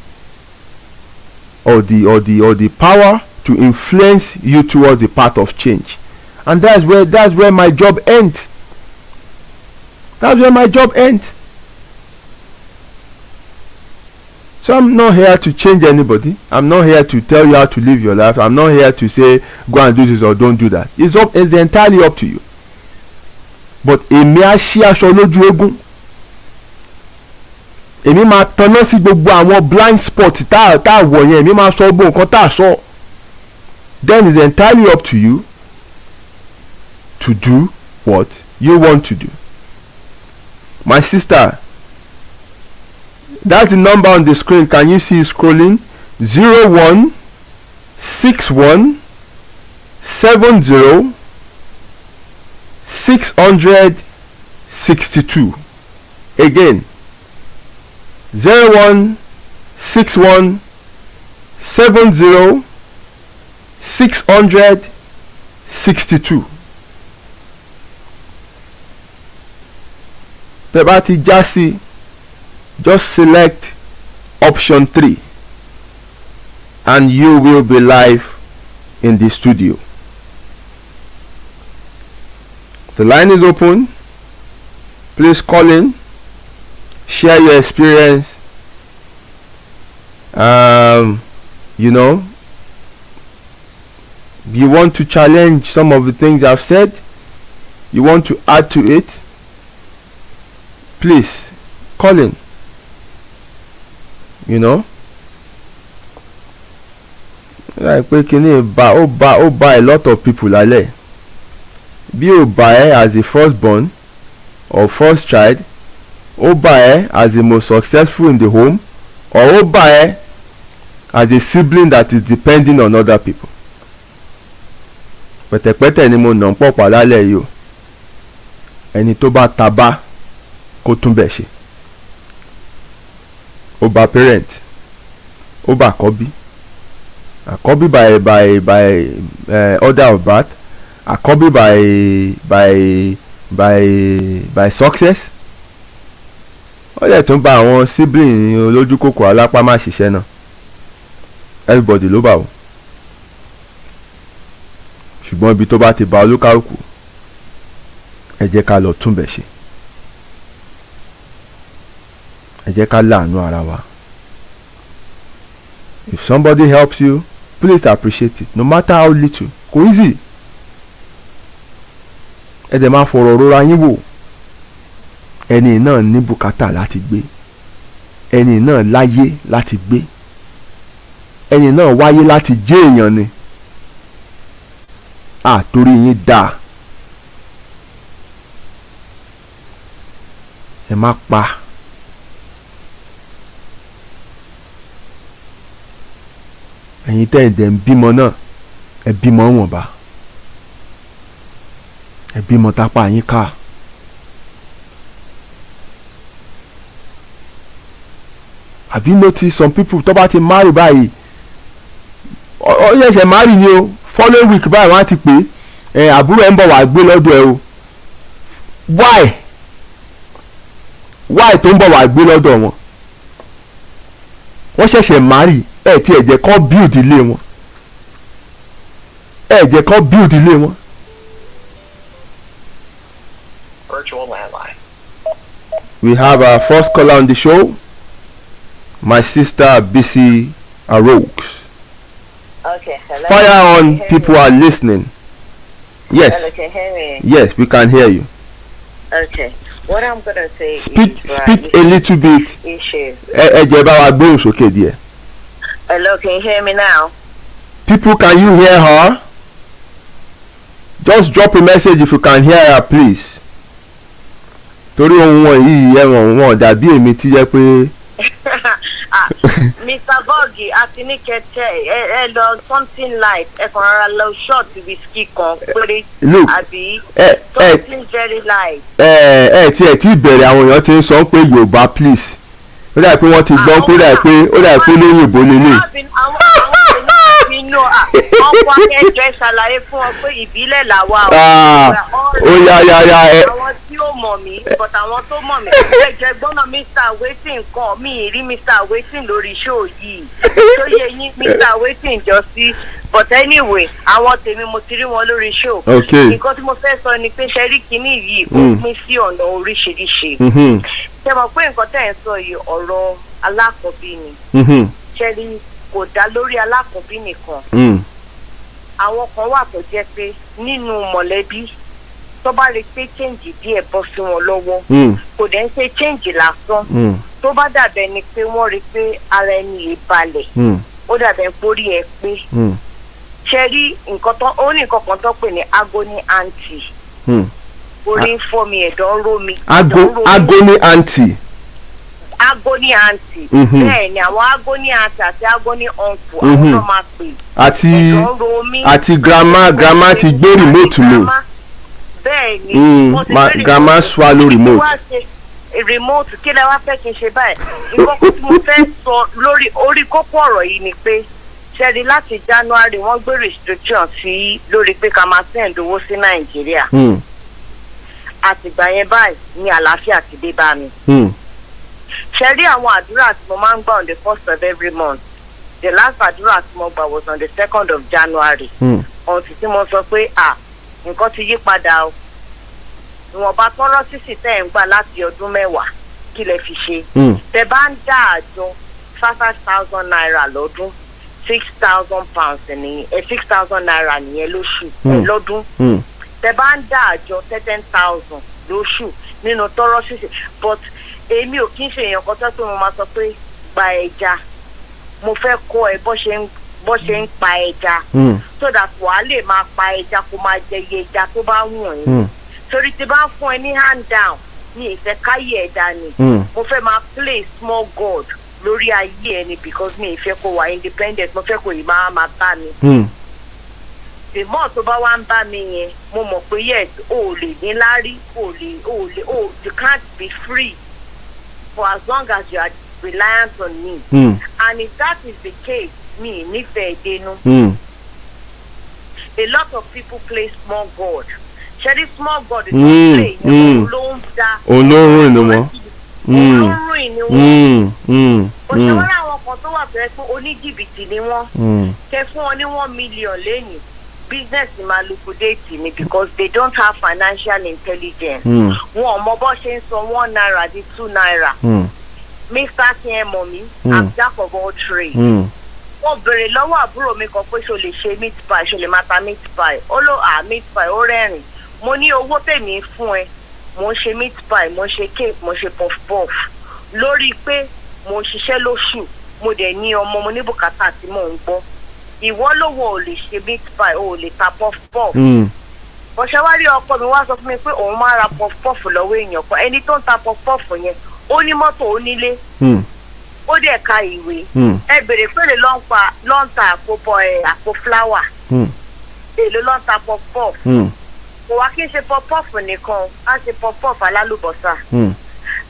or the power to influence you towards the path of change, and that's where my job ends. That's where my job ends. So I'm not here to change anybody. I'm not here to tell you how to live your life. I'm not here to say go and do this or don't do that. It's entirely up to you. But èmi á ṣí aṣọ lójú eégún. Èmi máa tanná sí gbogbo àwọn blind spot tá wọ̀ yẹn. Èmi máa sọ gbogbo nǹkan tá sọ. Then it's entirely up to you to do what you want to do. My sister, that's the number on the screen. Can you see it scrolling? 016170 Again, 016170 Tebati Jasi, just select option 3 and you will be live in the studio. The line is open. Please call in, share your experience. You know, you want to challenge some of the things I've said, you want to add to it, please call in. You know, like pé kíní ó bá a lot of people lálẹ́. Bí ó bá ẹ as a firstborn or first child, ó bá ẹ as the most successful in the home, or ó bá ẹ as a sibling that is depending on other people. Pẹ̀tẹ̀pẹ̀tẹ̀ ni mo nà ń pọ̀pọ̀ lálẹ́ yìí o. Ẹni tó bá tabá kó tún bẹ̀ ṣe. Ó bá parent, ó bá àkọ́bí by order of birth, àkọ́bí by success. Ó lè tún bá àwọn sibling olójú kòkò alápá má ṣiṣẹ́ náà. Everybody ló bá o. Ṣùgbọ́n ibi tó bá ti bá olúkálùkù, ẹ jẹ́ ká lọ túnbẹ̀ ṣe. Ẹ jẹ́ ká láàánú ara wa. If somebody helps you, please appreciate it no matter how little. Kò easy. Ẹ dẹ̀ máa fọ̀rọ̀ rora yín wò. Ẹni náà ní bùkátà láti gbé. Ẹni náà láyé láti gbé. Ẹni náà wáyé láti jẹ́ èèyàn ni. Torí yín dáa. Ẹ má pa. Ẹ̀yin tẹ́ ẹ̀ dẹ̀ ń bímọ náà ẹ bímọ wọ̀nba. Ẹ bímọ tápá yín ká. Have you noticed some people tó bá ti marry báyìí ó yẹ̀ṣẹ̀ marry ni o following week báyìí wọ́n á ti pè é àbúrò ẹ̀ ń bọ̀ wá gbé lọ́dọ̀ ẹ o. Why tó ń bọ̀ wá gbé lọ́dọ̀ wọn? Wọ́n ṣẹ̀ṣẹ̀ marry tí ẹ jẹ́ kó build ilé wọn. Ẹ jẹ́ kó build ilé wọn. Virtual landline. We have our first caller on the show. My sister Bisi Arokes. Okay, hello. Fire on, people are listening. Yes. Hello, can you hear me? Yes, we can hear you. Okay. What I'm gonna say Speak is a little bit. Issue. Ẹ jẹ́ bá wa gbóhùn sókè díẹ̀. Hello, can you hear me now? People, can you hear her? Just drop a message if you can hear her, please. Torí ohun wọn yìí ẹ̀wọ̀n wọn dàbí èmi tí jẹ́ pé. Mr. Boggy, ẹ lọ something light, ẹ kàn rárá lọ short whiskey kan péré. Look, àbí something very light. Tí bẹ̀rẹ̀ àwọn èèyàn ti ń sọ pé Yorùbá please. Ó dà pé wọ́n ti gbọ́ pé ó dà pé lóyìnbó lélẹ̀. Ọkọ akẹ́jọ́ ṣàlàyé fún ọ pé ìbílẹ̀ làwa o. Ó yá. Àwọn tí ó mọ̀ mí but àwọn tó mọ̀ mí ẹ̀jẹ̀ gbọ́nà Mr. Waiting kan mi rí Mr. Waiting lórí show yìí tó yẹ yín Mr. Waiting jọ sí but anyway àwọn tèmi mo ti rí wọn lórí show. Nǹkan tí mo fẹ́ sọ ni pé ṣe rí kinní yìí ó pín sí ọ̀nà oríṣiríṣi. Ṣé mọ̀ pé nǹkan tẹ̀ ń sọ yìí ọ̀rọ̀ alákọ̀ọ́bí ni. Ṣé rí kò dá lórí alákọ̀ọ́bí nìkan. Àwọn kan wà tó jẹ́ pé nínú mọ̀lẹ́bí tó bá rí pé change díẹ̀ bọ́ sí wọn lọ́wọ́ kò dẹ̀ ń ṣe change lásán tó bá dàbẹ̀ ni pé wọ́n rí pé ara ẹni ìbalẹ̀ ó dàbẹ̀ pórí ẹ pé ṣe rí nǹkan tó ó ní nǹkan kan tó pè ní agony aunty orí ń fọ́ mi ẹ̀dọ̀ ń ró mi. Agony aunty. Agony aunty. Bẹ́ẹ̀ ni àwọn agony aunty àti agony uncle àwọn náà máa pè. Àti grandma ti gbé remote lò. Bẹ́ẹ̀ ni grandma swallow remote. Remote kí lẹ wá fẹ́ kí n ṣe báyìí? Nǹkan tí mo fẹ́ sọ lórí orí kókó ọ̀rọ̀ yìí ni pé ṣẹ́ni láti January wọ́n gbé restriction sí lórí pé ká máa send owó sí Nàìjíríà. Àtìgbà yẹn báyìí ní àlàáfíà ti dé bá mi. Ṣé rí àwọn àdúrà tí mo máa ń gbà on the 1st of every month? The last àdúrà tí mo gbà was on the 2nd of January. Ọ̀sìn tí mo sọ pé nǹkan ti yí padà o. Ìwọ̀nba tọ́rọ́ sísì tẹ́ ẹ̀ ń gbà láti ọdún 10 kí lẹ fi ṣe. Tẹ bá ń dá àjọ 5,000 naira lọ́dún 6,000 pounds ní 6,000 naira nìyẹn lóṣù lọ́dún. Tẹ bá ń dá àjọ 10,000 lóṣù nínú tọ́rọ́ sísì but èmi ò kí ń ṣe èèyàn kan tó pé mo máa sọ pé gba ẹja mo fẹ́ kọ́ ẹ bó ṣe ń pa ẹja so that wàá lè máa pa ẹja kó máa jẹ iye ẹja tó bá wùn ẹ́ torí tí bá ń fún ẹ ní hand down ní ìfẹ́ káyé ẹja ni mo fẹ́ máa play small god lórí ayé ẹni because mi ìfẹ́ kó wà independent mo fẹ́ kó yìí máa bá mi the more tó bá wá ń bá mi yẹn mo mọ̀ pé yes o lè ní lárí you can't be free for as long as you are reliant on me. And if that is the case, me, nífẹ̀ẹ́ dénú. A lot of people play small god. Ṣé small god is not play olóhùn dá. Olóhùn ni wọ́n. Olóhùn ni wọ́n. Òṣèlú wọn àwọn kan tó wà fẹ́ pé oníjìbìtì ni wọ́n. Kẹ fún wọn ní 1 million lẹ́yìn. Business máa liquidate ni because they don't have financial intelligence. Wọn mọ bó ṣe ń sọ 1 naira di 2 naira. Mr. Kemo mi, I'm jack of all trades. mo bèrè lọ́wọ́ àbúrò mi kan pé ṣo lè ṣe meat pie ṣo lè máa ta meat pie ó ló meat pie ó rẹ́rìn mo ní owó tèmi fún ẹ mo ń ṣe meat pie mo ń ṣe cake mo ń ṣe puff puff lórí pé mo ń ṣiṣẹ́ lóṣù mo dẹ̀ ní ọmọ mo ní bùkátà tí mò ń gbọ́ ìwọ lówó ò lè ṣe meat pie ò lè ta puff puff bọ̀ṣẹ́ wá rí ọkọ mi wá sọ fún mi pé òun máa ra puff puff lọ́wọ́ èèyàn kan ẹni tó ń ta puff puff yẹn ó ní mọ́tò ó nílé ó dẹ̀ ka ìwé ẹ bèrè pé ló ń ta àpò fúláwà èlò ló ń ta puff puff kò wá kí n ṣe puff puff nìkan á ṣe puff puff alálùbọ́sà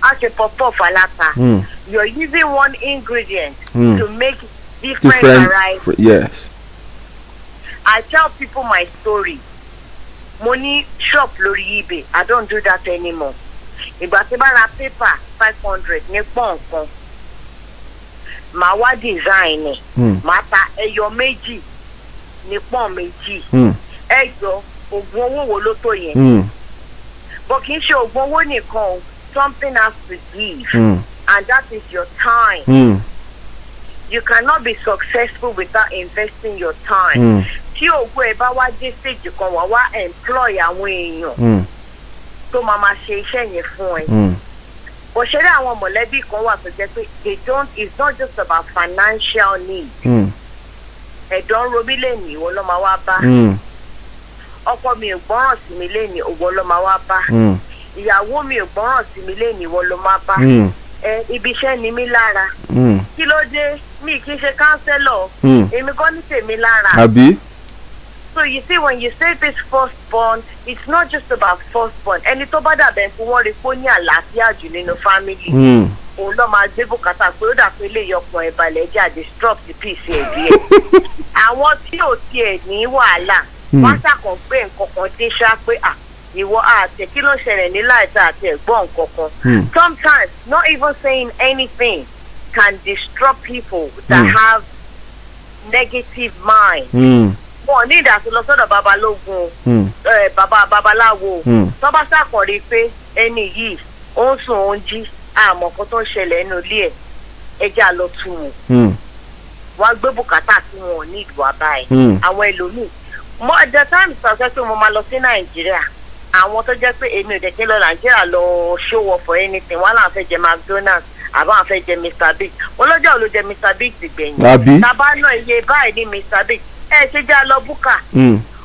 á ṣe puff puff aláta you're using one ingredient to make different varieties. Yes. I tell people my story. Money shop lórí eBay. I don't do that anymore. Ìgbà tí bá ra paper 500 ní pọ̀nkan. Màá wá design ẹ̀. Màá ta ẹyọ méjì ní pọ̀n méjì. Ẹjọ́ oògùn owó wo ló tó yẹn? But kì í ṣe oògùn owó nìkan o. Something has to give. And that is your time. You cannot be successful without investing your time. Tí ògùn ẹ̀ bá wá dé stage kan wá employ àwọn èèyàn tó máa ṣe iṣẹ́ yẹn fún ẹ. Òṣèré àwọn mọ̀lẹ́bí kan wà tó jẹ́ pé it's not just about financial need. Ẹ̀dọ̀ ń robí lẹ́nìí ìwọ ló máa wá bá. Ọkọ mi ò gbọ́ràn sí mi lẹ́nìí ìwọ ló máa wá bá. Ìyàwó mi ò gbọ́ràn sí mi lẹ́nìí ìwọ ló máa bá. Ibi iṣẹ́ ni mí lára. Kí ló dé? Mi kì í ṣe counselor. Èmi kọ́ ní tèmi lára. Àbí? So you see, when you say this firstborn, it's not just about firstborn. Ẹni tó bá dàbẹ̀ fún wọn rí pé ó ní àlàáfíà jù nínú family. Òun ló máa gbé bùkátà pé ó dà pé lè yọkùn ẹ̀ balẹ̀ jẹ́ disrupt the peace ẹ̀ díẹ̀. Àwọn tí ò tiẹ̀ ní wàhálà, wọ́n ṣàkàn pé nǹkan kan dé ṣá pé ìwọ àtẹ kí ló ṣẹlẹ̀ ní láìsí àti ẹ̀gbọ́n nǹkan kan. Sometimes not even saying anything can disrupt people that have negative mind. Wọ́n ní ìdásí lọ sọ́dọ̀ babalógun babaláwo tó bá ṣàkọ̀rí pé ẹni yìí ó ń sùn ó ń jí àmọ́ kan tó ń ṣẹlẹ̀ nínú ilé ẹ̀ ẹja lọ tù wọ́n wá gbé bùkátà tí wọn ò ní ìdùwà báyìí àwọn ẹlòmíì mo at the time sọ pé mo máa lọ sí Nàìjíríà àwọn tó jẹ́ pé èmi ò dẹ̀kẹ́ lọ Nàìjíríà lọ show off for anything wọ́n làwọn fẹ́ jẹ McDonald's àbá àwọn fẹ́ jẹ Mr Big wọ́n lọ́jọ́ ò ló jẹ Mr Big ti gbẹ̀yìn tábà náà iye báyìí ní Mr Big ṣe jẹ́ lọ búkà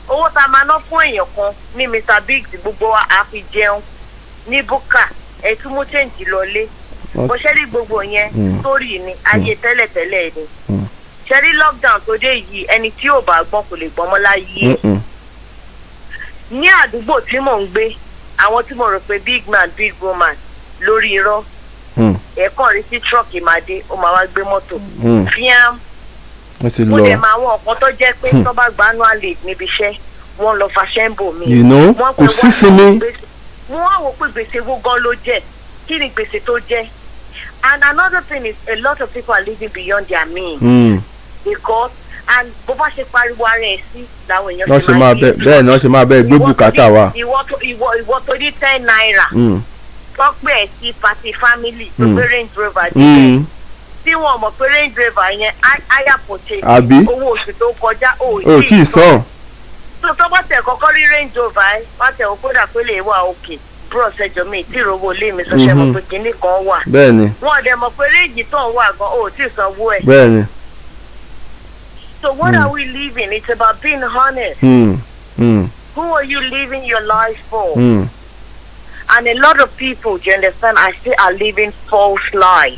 owó tá a máa ná fún èèyàn kan ní Mr Big gbogbo wa á fi jẹun ní búkà ẹ tún mú change lọlé bó ṣe rí gbogbo yẹn sórí ni ayé tẹ́lẹ̀tẹ́lẹ̀ ni ṣe rí lockdown tó dé yìí ẹni tí ò bá gbọ́n kò lè gbọ́n mọ́ láyé ní àdúgbò tí mò ń gbé àwọn tí mo rò pé big man big woman lórí irọ́ ẹ̀ẹ̀kan rí sí truck ìmàdé ó máa wá gbé mọ́tò fíàm mo dẹ̀ máa àwọn ọ̀kan tó jẹ́ pé tó bá gba annual leave níbi iṣẹ́ wọ́n lọ fàṣẹ́ ń bò mí. kò sí sinmi. wọ́n á wò pé gbèsè wo gan ló jẹ́ kí ni gbèsè tó jẹ́ and another thing is a lot of people are living beyond their means. Because and bó bá ṣe pariwo ara ẹ̀ sí làwọn èèyàn ṣe máa bẹ́ẹ̀ bẹ́ẹ̀ náà ṣe máa bẹ́ẹ̀ gbé bùkátà wa. ìwọ tó ní 10 naira tọ́pẹ́ ẹ̀ sí party family tó gbé Range Rover díẹ̀ tí wọ́n mọ̀ pé Range Rover yẹn higher purchase owó oṣù tó kọjá ò tí ì sọ. tó bá tẹ̀ kọ́kọ́ rí Range Rover ẹ̀ wá tẹ̀ ó kódà pé lè wà òkè bros ẹjọ́ mi tí ìrówó lé mi sọ́ṣẹ́ mọ̀ pé kinní kan wà. bẹ́ẹ̀ni. wọ́n dẹ̀ mọ̀ pé Range tó ń wà gan ò tí ì sanwó ẹ̀. bẹ́ẹ̀ni. So what are we living? It's about being honest. Who are you living your life for? And a lot of people, do you understand, I say are living false lives.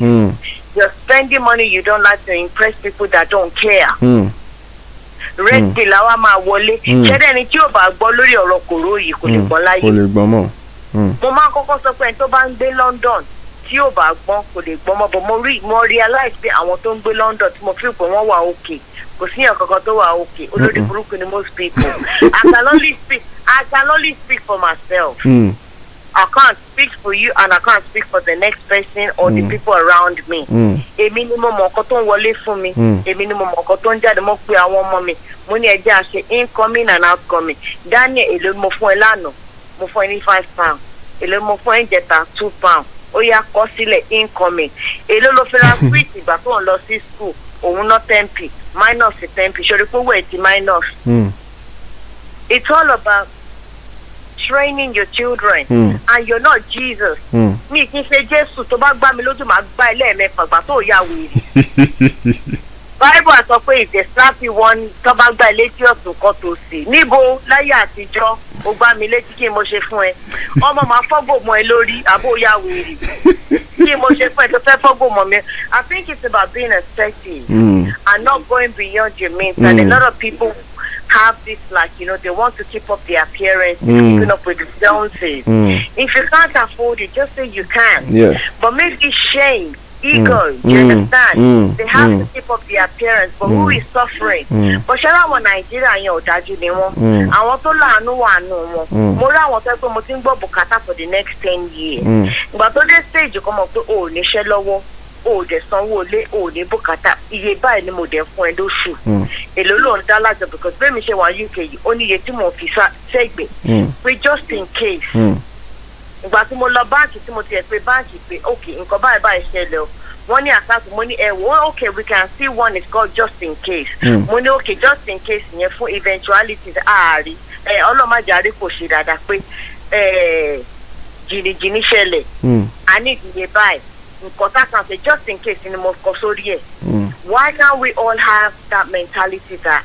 You're spending money you don't like to impress people that don't care. Red bill àwa máa wọlé. Ṣẹ́dẹ̀ ni tí ò bá gbọ́ lórí ọ̀rọ̀ kòró yìí kò lè gbọ́ láyé. Kò lè gbọ́ mọ́. Mo máa kọ́kọ́ sọ pé ẹni tó bá ń gbé London tí ò bá gbọ́n kò lè gbọ́ mọ́. But mo realize pé àwọn tó ń gbé London tí mo fi pé wọ́n wà okay. Kò sí èèyàn kankan tó wà okay. Olórí burúkú ni most people. I can only speak for myself. I can't speak for you and I can't speak for the next person or the people around me. Èmi ni mo mọ̀ nǹkan tó ń wọlé fún mi. Èmi ni mo mọ̀ nǹkan tó ń jáde mo pe àwọn ọmọ mi. Mo ní ẹjẹ́ àṣẹ incoming and outgoing. Daniel èlò mo fún ẹ lánàá. Mo fún ẹ ní £5. Èlò mo fún ẹ ń jẹta £2. Ó yá kọ sílẹ̀ incoming. Èlò ló fi ra sweet ìgbà tó ń lọ sí school. Òun ná 10p. minus tempi ṣorí pé owó ẹ̀ ti minus. It's all about training your children and you're not Jesus. Mi kì í ṣe Jésù tó bá gbá mi lójú màá gbá ilé ẹ̀mẹ́fà gbà tó yà wèrè. Bible sọ pé if they slap you one tó bá gbá ilé tí ọ̀tún kan tó sì níbo láyé àtijọ́ ó gbá mi létí kí mo ṣe fún ẹ ọmọ máa fọ́gbò mọ́ ẹ lórí àbó yà wèrè kí mo ṣe fún ẹ tó fẹ́ fọ́gbò mọ́ mi. I think it's about being assertive and not going beyond your means and a lot of people have this like they want to keep up their appearance, keeping up with the Joneses. If you can't afford it, just say you can. Yes. But maybe shame, ego, you understand? They have to keep up their appearance, but who is suffering? But ṣé láwọn Nàìjíríà yẹn ò dájú ni wọ́n? Àwọn tó láàánú wà nù wọn. Mo rí àwọn tó pé mo ti ń gbọ́ bùkátà for the next 10 years. Ìgbà tó dé stage kan mọ̀ pé o ò níṣẹ́ lọ́wọ́. O dẹ̀ sanwó lé o ní bùkátà iye báyìí ni mo dẹ̀ fún ẹ lóṣù èló ló ń dá lájọ because bẹ́ẹ̀ mi ṣe wà UK yìí ó ní iye tí mo fi sẹ́gbẹ̀ẹ́ pé just in case ìgbà tí mo lọ báǹkì tí mo ti ẹ̀ pé báǹkì pé ok nǹkan báyìí báyìí ṣẹlẹ̀ o wọ́n ní àkáàtì mo ní ẹ̀wọ̀n ok we can see one is called just in case mo ní ok just in case yẹn fún eventualities ààrí ọlọ́màjàrí kò ṣe dáadáa pé jìnnìjìnnì ṣẹlẹ̀ a ní ìdílé báyìí. Say just in case in the most why can't we all have that mentality that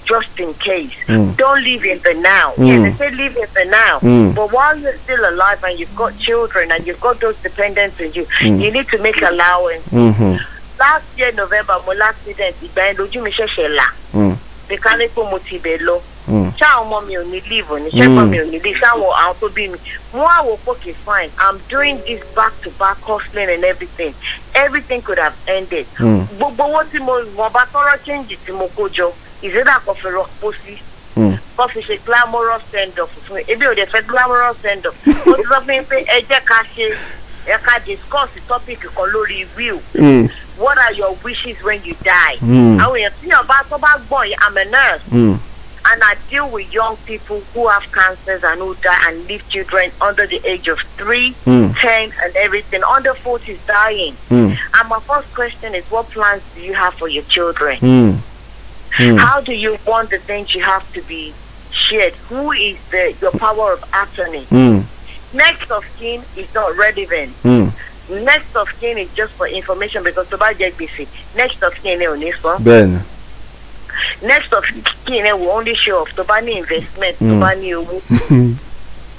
just in case don't live in the now? Yeah, they say live in the now, but while you're still alive and you've got children and you've got those dependents on you, you need to make allowance. Last year November my last accident the canico motivelo ṣáwọn ọmọ mi ò ní leave ò ní ṣẹ́gbọ́n mi ò ní leave ṣáwọn àwọn tó bí mi wọ́n á wò okay fine I'm doing this back to back hustling and everything could have ended. Gbogbo owó tí mo wọ́n bá tọrọ change tí mo kó jọ ìṣẹ́dá kan fi rọ́pò sí kó fi ṣe glamorous send off fún mi ebi ò dẹ̀ fẹ́ glamorous send off mo ti sọ fún mi pé ẹ jẹ́ ká ṣe ẹ ká discuss topic kan lórí will. What are your wishes when you die? Àwọn èèyàn tí yàn bá tó bá gbọ̀n yìí I'm a nurse. And I deal with young people who have cancers and who die and leave children under the age of 3, 10 and everything. Under 40 is dying. And my first question is, what plans do you have for your children? How do you want the things you have to be shared? Who is your power of attorney? Next of kin is not relevant. Next of kin is just for information because to buy Jagbisi. Next of kin is on this one. Ben. Next of kin will only show off to buy investment, to buy new.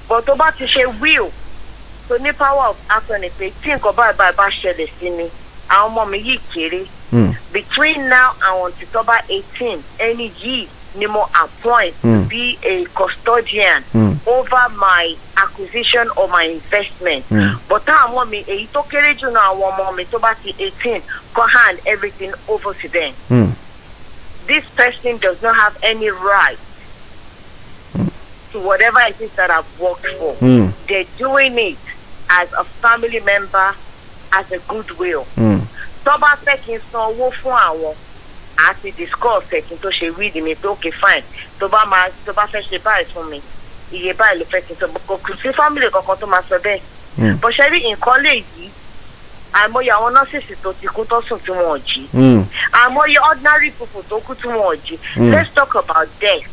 But to buy to share will. So the power of attorney pay think about by share the sini. Our mommy yi kiri. Between now and until 18, any ye ni mo appoint to be a custodian over my acquisition or my investment. But our mommy e to kere ju na our mommy to buy 18 go hand everything over to them. This person does not have any right to whatever it is that I've worked for. They're doing it as a family member, as a goodwill. Toba taking some wo fun awon ati discuss taking to she read me okay fine. Toba fe se buy for me. Iye buy le fe kin so ko si family kankan to ma so be. But shey in college àmọye àwọn nurses tó ti kú tó sùn tí wọ́n jí àmọye ordinary people tó kú tí wọ́n jí. Let's talk about death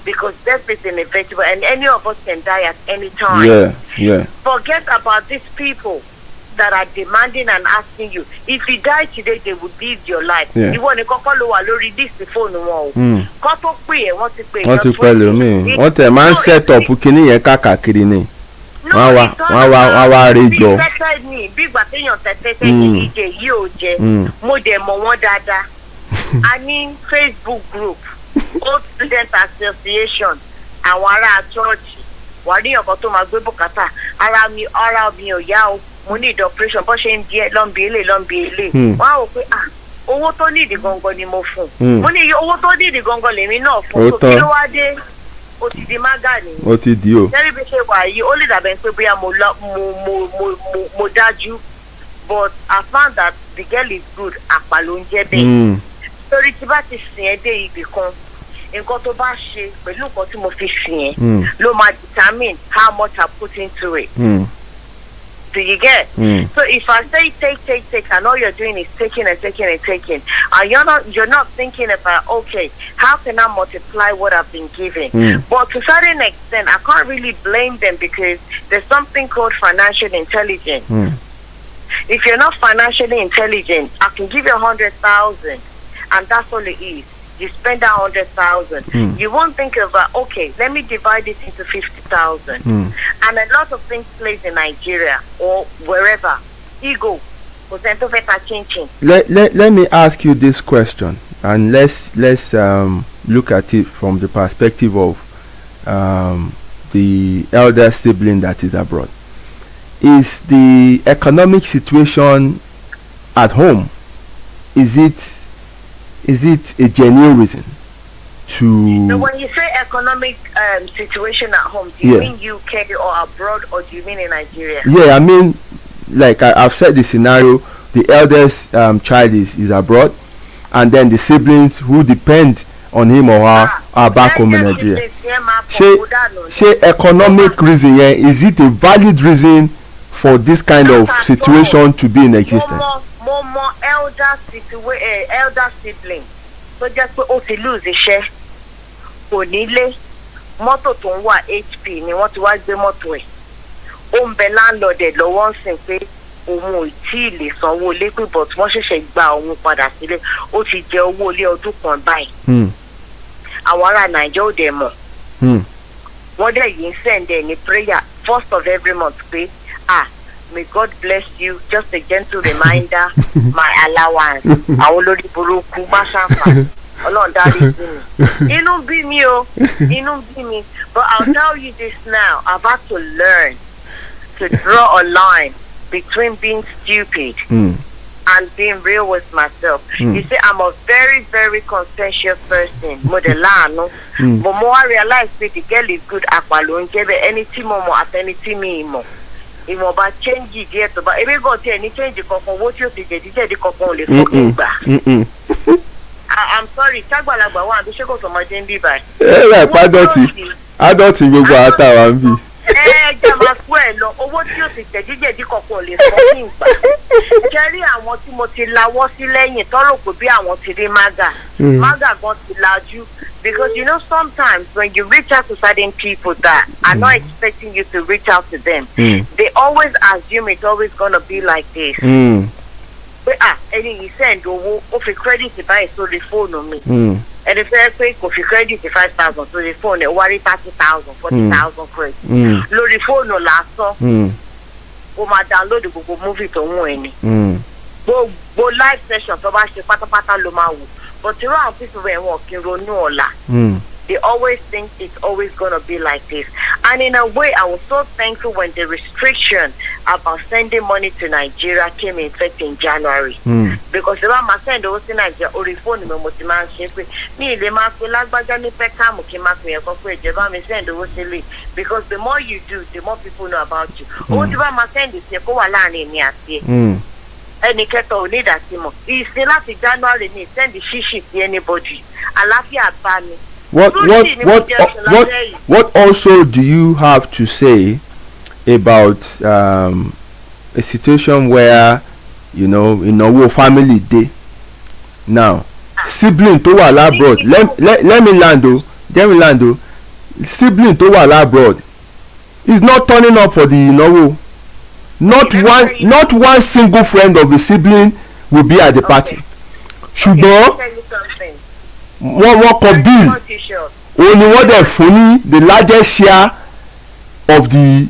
because death is inevitable and any of us can die at any time. Forget about these people that are demanding and asking you if you die today they would live your life. Ìwọ ni kọ́kọ́ ló wà lórí this phone wọn o kọ́ tó pè é wọ́n ti pè é wọ́n ti pẹ́ lómi wọ́n tẹ̀ máa ń set up kíní yẹn káàkiri ni. wọ́n wá rí jọ. bí ìgbà téèyàn tẹ́tẹ́tẹ́ ní ìjẹ yìí ò jẹ mo dẹ̀ mọ̀ wọ́n dáadáa. A ní Facebook group Old Student Association àwọn ará chọ́ọ̀chì wà ní ọ̀kan tó máa gbé bùkátà ara mi ò yá o mo ní ìdọ̀ operation bó ṣe ń di lọ́nbi èlé wọ́n á wò pé owó tó ní ìdí gangan ni mo fún mo ní iye owó tó ní ìdí gangan lèmi náà fún tó kí ló wá dé. Ó ti di magani. Ó ti di o. Jerry bí ṣe wà yìí ó lè dàbẹ̀ pé bóyá mo dájú but I found that the girl is good àpà ló ń jẹ́ bẹ́ẹ̀. Torí tí bá ti sìn ẹ́ dé ibì kan nǹkan tó bá ṣe pẹ̀lú nǹkan tí mo fi sìn ẹ́ ló máa determine how much I put into it. Do you get? So if I say take, and all you're doing is taking, and you're not thinking about, okay, how can I multiply what I've been given? But to a certain extent, I can't really blame them because there's something called financial intelligence. If you're not financially intelligent, I can give you 100,000, and that's all it is. You spend that 100,000. You won't think about, okay, let me divide it into 50,000. And a lot of things plays in Nigeria or wherever. Ego. Let me ask you this question, and let's look at it from the perspective of the elder sibling that is abroad. Is the economic situation at home, is it a genuine reason to... So when you say economic situation at home, do you mean UK or abroad, or do you mean in Nigeria? Yeah, I mean, like I've said the scenario, the eldest child is abroad, and then the siblings who depend on him or her are back home in Nigeria. Say economic reason, is it a valid reason for this kind of situation to be in existence? More elder sibling. So just pé ó ti lose iṣẹ́, kò nílé, mọ́tò tó ń wà HP ni wọ́n ti wá gbé mọ́tò ẹ̀. Ó ń bẹ landlord ẹ̀ lọ́wọ́ ń sìn pé òun ò tí ì lè sanwó ilé pé but wọ́n ṣẹ̀ṣẹ̀ gba òun padà sílé. Ó ti jẹ owó ilé ọdún kan báyìí. Àwọn ará Nàìjíríà ò dẹ̀ mọ̀. Wọ́n dẹ̀ yìí ń send ẹ̀ ní prayer first of every month pé may God bless you. Just a gentle reminder, my allowance. Àwọn olórí burúkú má ṣàǹfà. Ọlọ́run dárí sí mi. Inú bí mi. But I'll tell you this now. I've had to learn to draw a line between being stupid and being real with myself. You see, I'm a very, very conscientious person. Modelano. But more I realize that the girl is good at any team or at any team. Ìmọ̀ba change díẹ̀ tó bá ewé gan tí ẹni change kankan owó tí ó ti jẹ̀díjẹ̀dí kankan ò lè fọ́kùn gbà. I'm sorry, tágbàlagbà wà àbí ṣé kò sọmọdé ń bí báyìí. Ẹ rẹ̀ adọ́tì gbogbo àtàwà ń bì. Jẹ́ máa fún ẹ lọ owó tí ó ti jẹ̀díjẹ̀dí kankan ò lè fọ́kùn gbà. Kẹ́rí àwọn tí mo ti lawọ́ sí lẹ́yìn tọ́rọ̀ pé bí àwọn ti rí mága gan ti lajú. Because you know sometimes when you reach out to certain people that are not expecting you to reach out to them, they always assume it's always gonna be like this. But any he send if you credit to buy so the phone on me. And if I say if you credit 5,000 to the phone, it worry 30,000, 40,000 credit. Lo the phone no last so. Ma download the Google movie to one. Go live session to ba se patapata lo ma wo. But you know people when walking ronú they always think it's always going to be like this. And in a way, I was so thankful when the restriction about sending money to Nigeria came in effect in January. Because if I'm sending those to Nigeria, or phone me motiman shape me le ma pe lagbaja ni pe kamu ki ma pe ko pe je ba me send owó sílé. Because the more you do, the more people know about you. O ti ba ma send se ko wà láàrin mi àti any keto need that Timo. He's still at January need send the shishi to anybody. Alafia bani. What also do you have to say about a situation where in our family day now sibling to wà abroad let me land sibling to wà abroad is not turning up for the not one single friend of the sibling will be at the party. Ṣùgbọ́n wọ́n kọ bill òun ni wọ́n dẹ̀ fún ní the largest share of the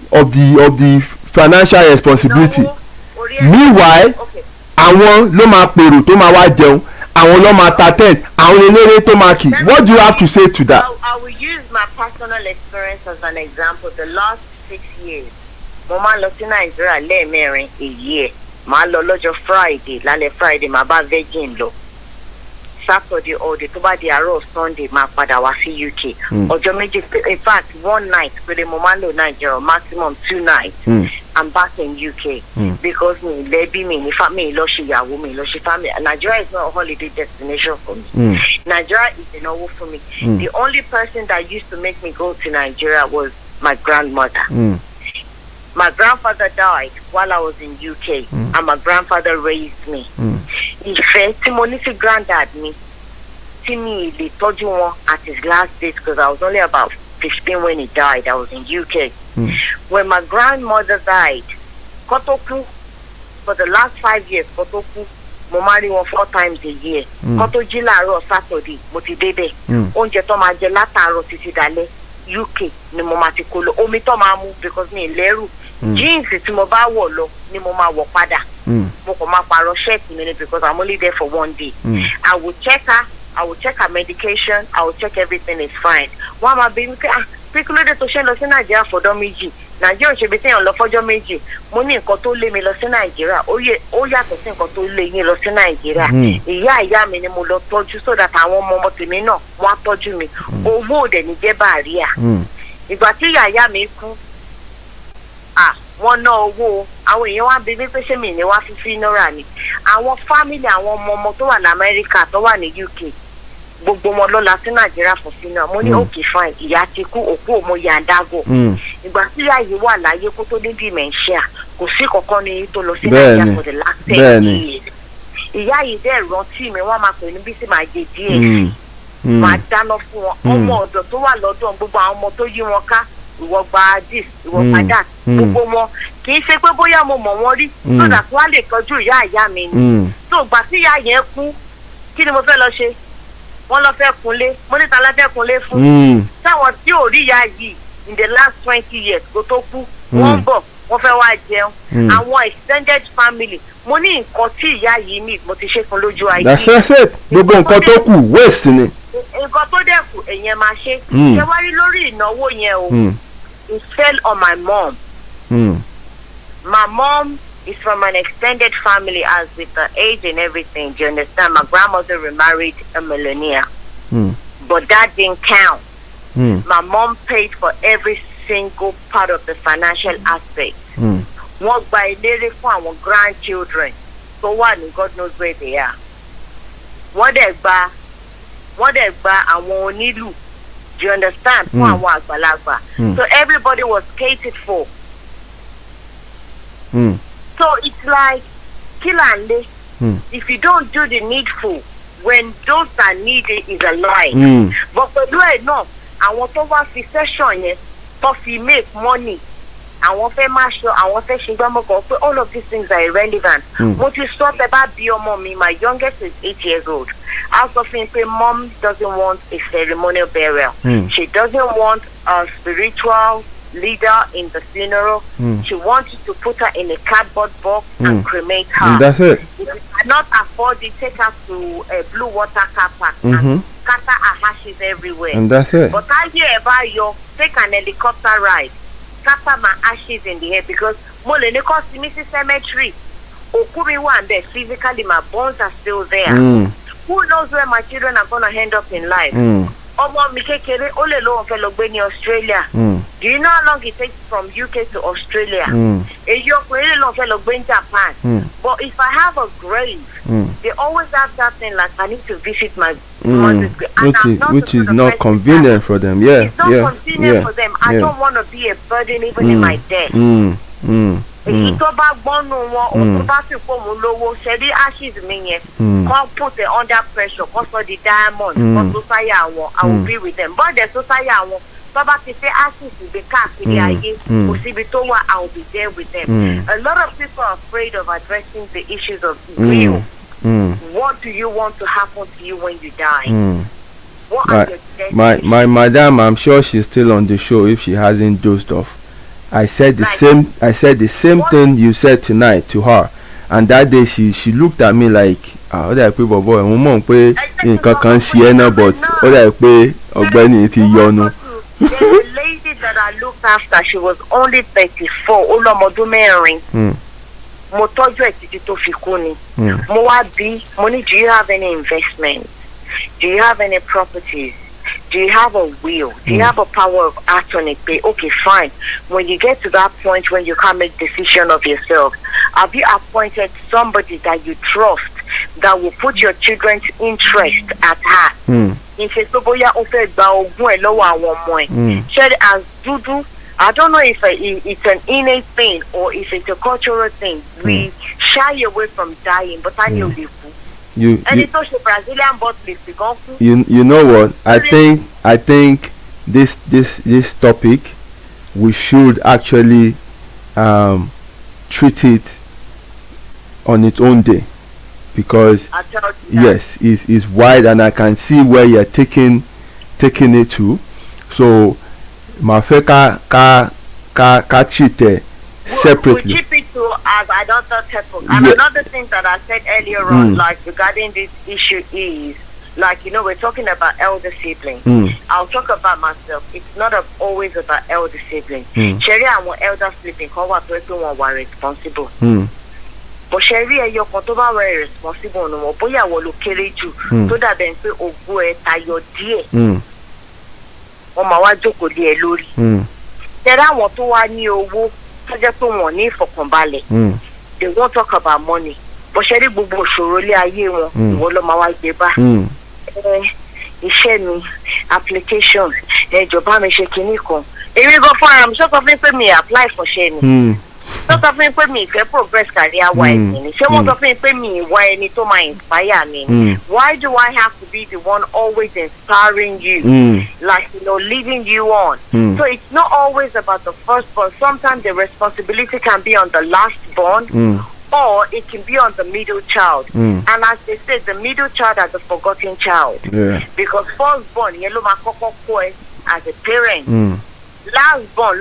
financial responsibility. Meanwhile àwọn ló máa pèrò tó máa wá jẹun, àwọn ló máa ta tent, àwọn eléré tó máa kì. What do you have to say to that? I will use my personal experience as an example. The last 6 years. Mo máa lọ sí Nàìjíríà lẹ́ẹ̀mẹ́rin a year. Màá lọ lọ́jọ́ Friday, lálẹ́ Friday màá bá Virgin lọ. Saturday all day tó bá di àárọ̀ Sunday máa padà wá sí UK. Ọjọ́ méjì, in fact 1 night péré mo máa lò Nàìjíríà, maximum 2 nights. I'm back in UK because mi lẹ́bí mi ní family lọ ṣe ìyàwó mi lọ ṣe family. Nigeria is not a holiday destination for me. Nigeria is ìnáwó for me. The only person that used to make me go to Nigeria was my grandmother. My grandfather died while I was in UK, and my grandfather raised me. Ìfẹ́ tí mo ní sí granddad mi, tí mi lè tọ́jú wọn at his last days because I was only about 15 when he died. I was in UK. When my grandmother died, kó tó kú, for the last 5 years, kó tó kú, mo máa rí wọn 4 times a year. Kó tó jí láàárọ̀ Saturday, mo ti débẹ̀. Oúnjẹ tó máa jẹ látàárọ̀ títí dalẹ́, UK ni mo máa ti kó lọ. Omi tó máa mú because mi lẹ́rù. Jeans tí mo bá wọ̀ lọ ni mo máa wọ̀ padà. Mo kò máa pààrọ̀ shirt mi ni because I'm only there for 1 day. I will check her. I will check her medication. I will check everything is fine. Wọ́n máa bí mi pé píkúlódé tó ṣe ń lọ sí Nàìjíríà fọ́dún méjì. Nàìjíríà ṣe bí téèyàn lọ fọ́jọ́ méjì. Mo ní nǹkan tó lé mi lọ sí Nàìjíríà. Ó yàtọ̀ sí nǹkan tó lé yín lọ sí Nàìjíríà. Ìyá mi ni mo lọ tọ́jú so that àwọn ọmọ tèmi náà wọ́n á tọ́jú mi. Owó òdẹ̀ ní jẹ́ bàríà. Ìgbà tí ìyá mi kú, wọ́n ná owó. Àwọn èèyàn wá bí mi pé ṣé mi ní wá fífi náírà ni. Àwọn fámìlì àwọn ọmọ tó wà ní Amẹ́ríkà tó wà ní UK. Gbogbo wọn lọ la sí Nàìjíríà fún sínú mo ní okay fine ìyá ti kú òkú òmò yàndágò ìgbà tí ìyá yìí wà láyé kó tó ní dementia kò sí kankan ní tó lọ sí Nàìjíríà for the last 10 years ìyá yìí dẹ̀ rántí mi wọ́n máa pè ní bí sí máa jẹ díẹ̀ máa dáná fún wọn ọmọ ọ̀dọ̀ tó wà lọ́dọ̀ gbogbo àwọn ọmọ tó yí wọn ká ìwọ gba this ìwọ gba that gbogbo wọn kì í ṣe pé bóyá mo mọ̀ wọ́n rí so that wọ́n á lè tọ́jú ìyá mi ni so ìgbà tí ìyá yẹn kú kí ni mo fẹ́ lọ ṣe wọ́n lọ fẹ́ kunlé mo ní ta la fẹ́ kunlé fún táwọn tí ò rí ìyá yìí in the last 20 years kó tó kú wọ́n bọ̀ wọ́n fẹ́ wá jẹun àwọn extended family mo ní nǹkan tí ìyá yìí ní mo ti ṣe fún lójú ayé. that's it gbogbo nǹkan tó kù waste ni. nǹkan tó dẹ̀ kù èèyàn máa ṣe ṣe wá rí lórí ìnáwó yẹn o it fell on my mom. My mom is from an extended family as with the age and everything. Do you understand? My grandmother remarried a millionaire. But that didn't count. My mom paid for every single part of the financial aspect. Wọ́n gba ìlérí fún àwọn grandchildren tó wà ní God knows where they are. Wọ́n dẹ̀ gba àwọn onílù. Do you understand? Fún àwọn àgbàlagbà. So everybody was catered for. So it's like kill and lay. If you don't do the needful, when those that need it is alive. But pẹ̀lú ẹ̀ náà, àwọn tó wá fi session yẹn tó fi make money, àwọn fẹ́ máa ṣọ, àwọn fẹ́ ṣe gbámọ́kọ̀ pé all of these things are irrelevant. Mo ti sọ pé bá bí ọmọ mi, my youngest is 8 years old. I was saying pé mom doesn't want a ceremonial burial. She doesn't want a spiritual leader in the funeral. She wants you to put her in a cardboard box and cremate her. And that's it. If you cannot afford it, take her to a blue water car park and scatter her ashes everywhere. And that's it. But I hear about you take an helicopter ride, scatter my ashes in the air because mo le ní kó sí mi sí cemetery. Òkú mi wà there physically, my bones are still there. Who knows where my children are going to end up in life? Ọmọ mi kékeré ó lè lóun fẹ́ lọ gbé ní Australia. Do you know how long it takes from UK to Australia? Èyí ọkùnrin lè lóun fẹ́ lọ gbé ní Japan. But if I have a grave, they always have that thing like I need to visit my mother's grave. Which is not convenient for them. Yeah, it's not convenient for them. I don't want to be a burden even in my death. Èyí tó bá gbọ́nù wọn o tó bá sì pò mú lówó ṣe rí ashes mi yẹn kàn put it under pressure kàn sọ di diamond kàn tó sáyà wọn I will be with them but tó sáyà wọn tó bá ti fẹ́ ashes gbé káàkiri ayé kò síbi tó wà I will be there with them. A lot of people are afraid of addressing the issues of grief. What do you want to happen to you when you die? What are your destinies? My madam, I'm sure she's still on the show if she hasn't dozed off. I said the same thing you said tonight to her, and that day she looked at me like ó dà pé bọ̀bọ̀ ẹ̀ mo mọ̀ pé nǹkan kan ṣe ẹ́ náà but ó dà pé ọ̀gbẹ́ni ti yọnu. There's a lady that I looked after, she was only 34, ó lọ́mọdún mẹ́rin. Mo tọ́jú ẹ̀ títí tó fi kú ni. Mo wá bí mo ní do you have any investments? Do you have any properties? Do you have a will? Do you have a power of attorney? Okay, fine. When you get to that point when you can't make decision of yourself, have you appointed somebody that you trust that will put your children's interest at heart? In case bóyá ó fẹ́ gba ogún ẹ̀ lọ́wọ́ àwọn ọmọ ẹ̀. Ṣé as dúdú I don't know if it's an innate thing or if it's a cultural thing. We shy away from dying, but I know live. And it's also Brazilian but you know what? I think this topic we should actually treat it on its own day, because yes, is wide, and I can see where you're taking it to. So mafeka ka cheat separately. We keep it to as another topic. And another thing that I said earlier on, like regarding this issue is, like, we're talking about elder siblings. I'll talk about myself. It's not always about elder siblings. Sherry, I want elder siblings. How about people who are responsible? But Sherry, you're very responsible. No, boy, I will look at you. So that then say, oh, boy, your dear. Oh, my wife, you could be a lorry. There are what to one you just money for Combale. They won't talk about money. But Sherry Bubu Shoroli are you, Wolomawa Deba. Application, Jobama Shekiniko. If you go for I'm sort of for me apply for Shane. Sort of for me if progress career wise. She won't for me why any to my inspire me. Why do I have to be the one always inspiring you? Like, leading you on. So it's not always about the firstborn. Sometimes the responsibility can be on the lastborn. Or it can be on the middle child. And as they say, the middle child is the forgotten child. Yeah. Because firstborn, as a parent. Lastborn,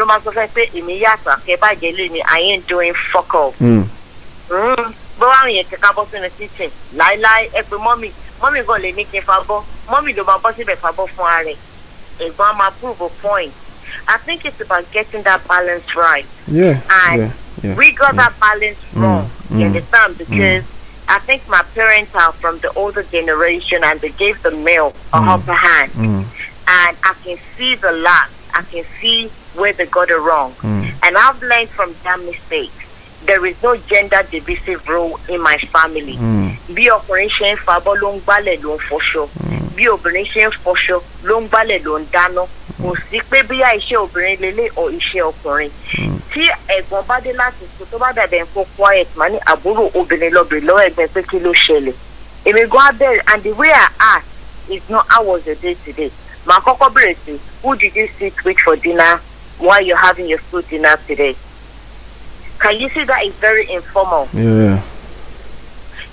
I ain't doing fuck all. But I'm here to come up in the teaching. Lie, every mommy gonna let me give a mommy do my bossy be for it. It's one my approval point. I think it's about getting that balance right. Yeah. And we got that balance wrong. You understand? Because I think my parents are from the older generation and they gave the male a upper hand. And I can see the lack. I can see where they got it wrong. And I've learned from their mistakes. There is no gender divisive role in my family. Be operation fabo long ballet long for sure. Be operation for sure long ballet long dano. Or sick baby I shall bring lily or ishel occurring. See a bombarded last is so bad than for quiet money, a buru obenelo below a better kilo shelly. It may go out there, and the way I ask is not hours a day today. My cocoa bracelet, who did you sit with for dinner while you're having your food dinner today? Can you see that is very informal? Yeah.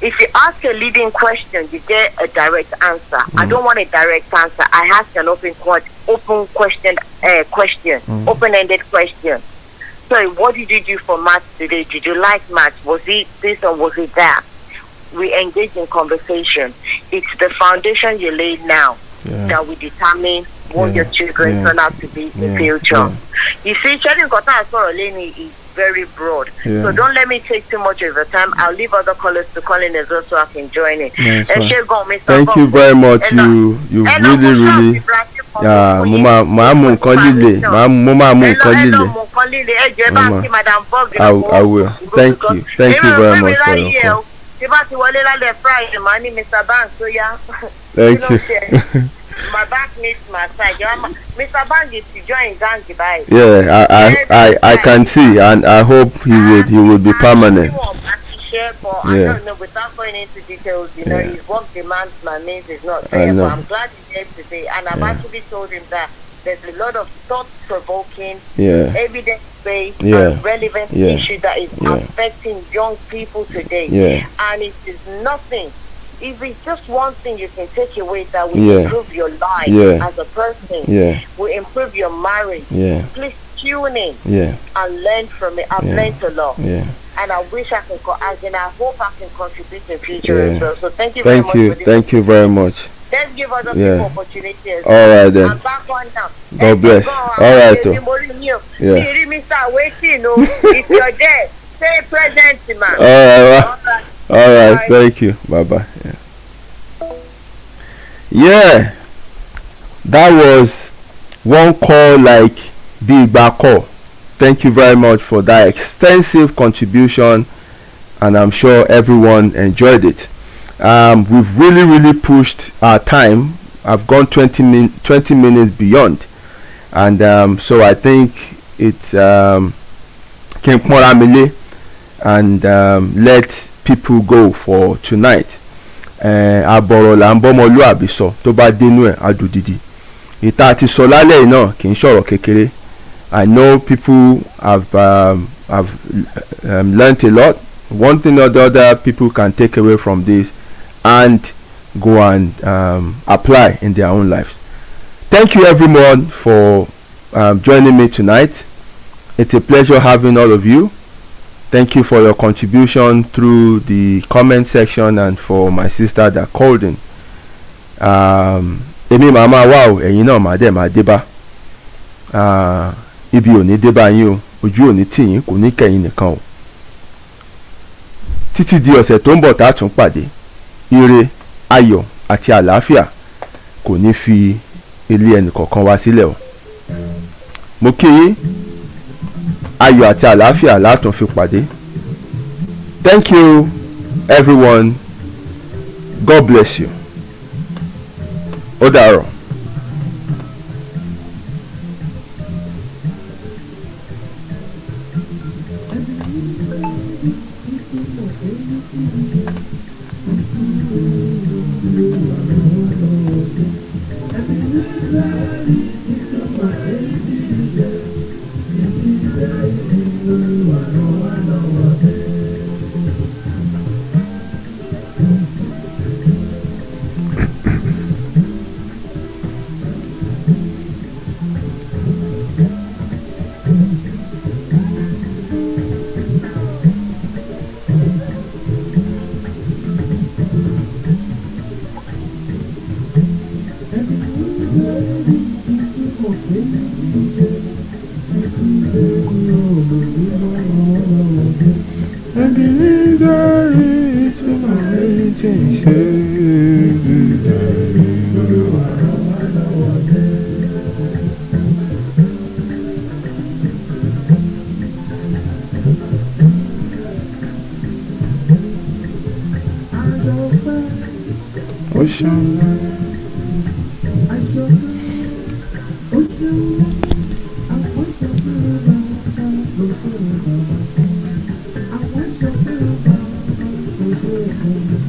If you ask a leading question, you get a direct answer. I don't want a direct answer. I ask an open-ended question. So, what did you do for maths today? Did you like maths? Was it this or was it that? We engage in conversation. It's the foundation you laid now that will determine what your children turn out to be in the future. You see, sharing Kota is very broad. So don't let me take too much of your time. I'll leave other callers to call in as well so I can join in. Thank you very much. You really I will. Thank you very much for your call. Thank you. My back needs massage. Mr. Bang is to join Gangi by. Yeah, I can see, and I hope he would be permanent. I don't know, without going into details, his work demands my means is not fair. But I'm glad he came today, and I've actually told him that there's a lot of thought-provoking, evidence-based, and relevant issue that is affecting young people today, and it is nothing. If it's just one thing you can take away that will improve your life as a person, will improve your marriage, please tune in and learn from it. I've learned a lot. And I wish I can and I hope I can contribute in the future as well. So thank you very much. Thank you very much. Let's give other people opportunities. All right then. I'm back on now. God bless. All right. If you're there, say present, man. All right. All right, thank you. Bye-bye. Yeah, that was one call like Big Back call. Thank you very much for that extensive contribution, and I'm sure everyone enjoyed it. We've really pushed our time. I've gone 20 minutes beyond, and so I think it's kí n pọ́nra mi lé and let people go for tonight. Àbọ̀rọ̀ là ń bọ́mọlúàbí sọ tó bá dénú ẹ̀ adùdìdì. Ìta àti sọ lálẹ́ yìí náà kì í ṣọ̀rọ̀ kékeré. I know people have learnt a lot. One thing or the other people can take away from this and go and apply in their own lives. Thank you everyone for joining me tonight. It's a pleasure having all of you. Thank you for your contribution through the comment section and for my sister that called in. Èmi màmá wa o, ẹ̀yin náà máa dẹ̀ máa dé bá. Ibi ò ní dé bá yín o, ojú ò ní tì yín, kò ní kẹ̀yìn nìkan o. Títí di ọ̀sẹ̀ tó ń bọ̀ tá a tún pàdé. Ire, ayọ̀ àti àlàáfíà kò ní fi ilé ẹnì kọ̀ọ̀kan wá sílẹ̀ o. Mo kí yín, ayọ̀ àti àlàáfíà látún fi pàdé. Thank you everyone. God bless you. Ó dàárọ̀. I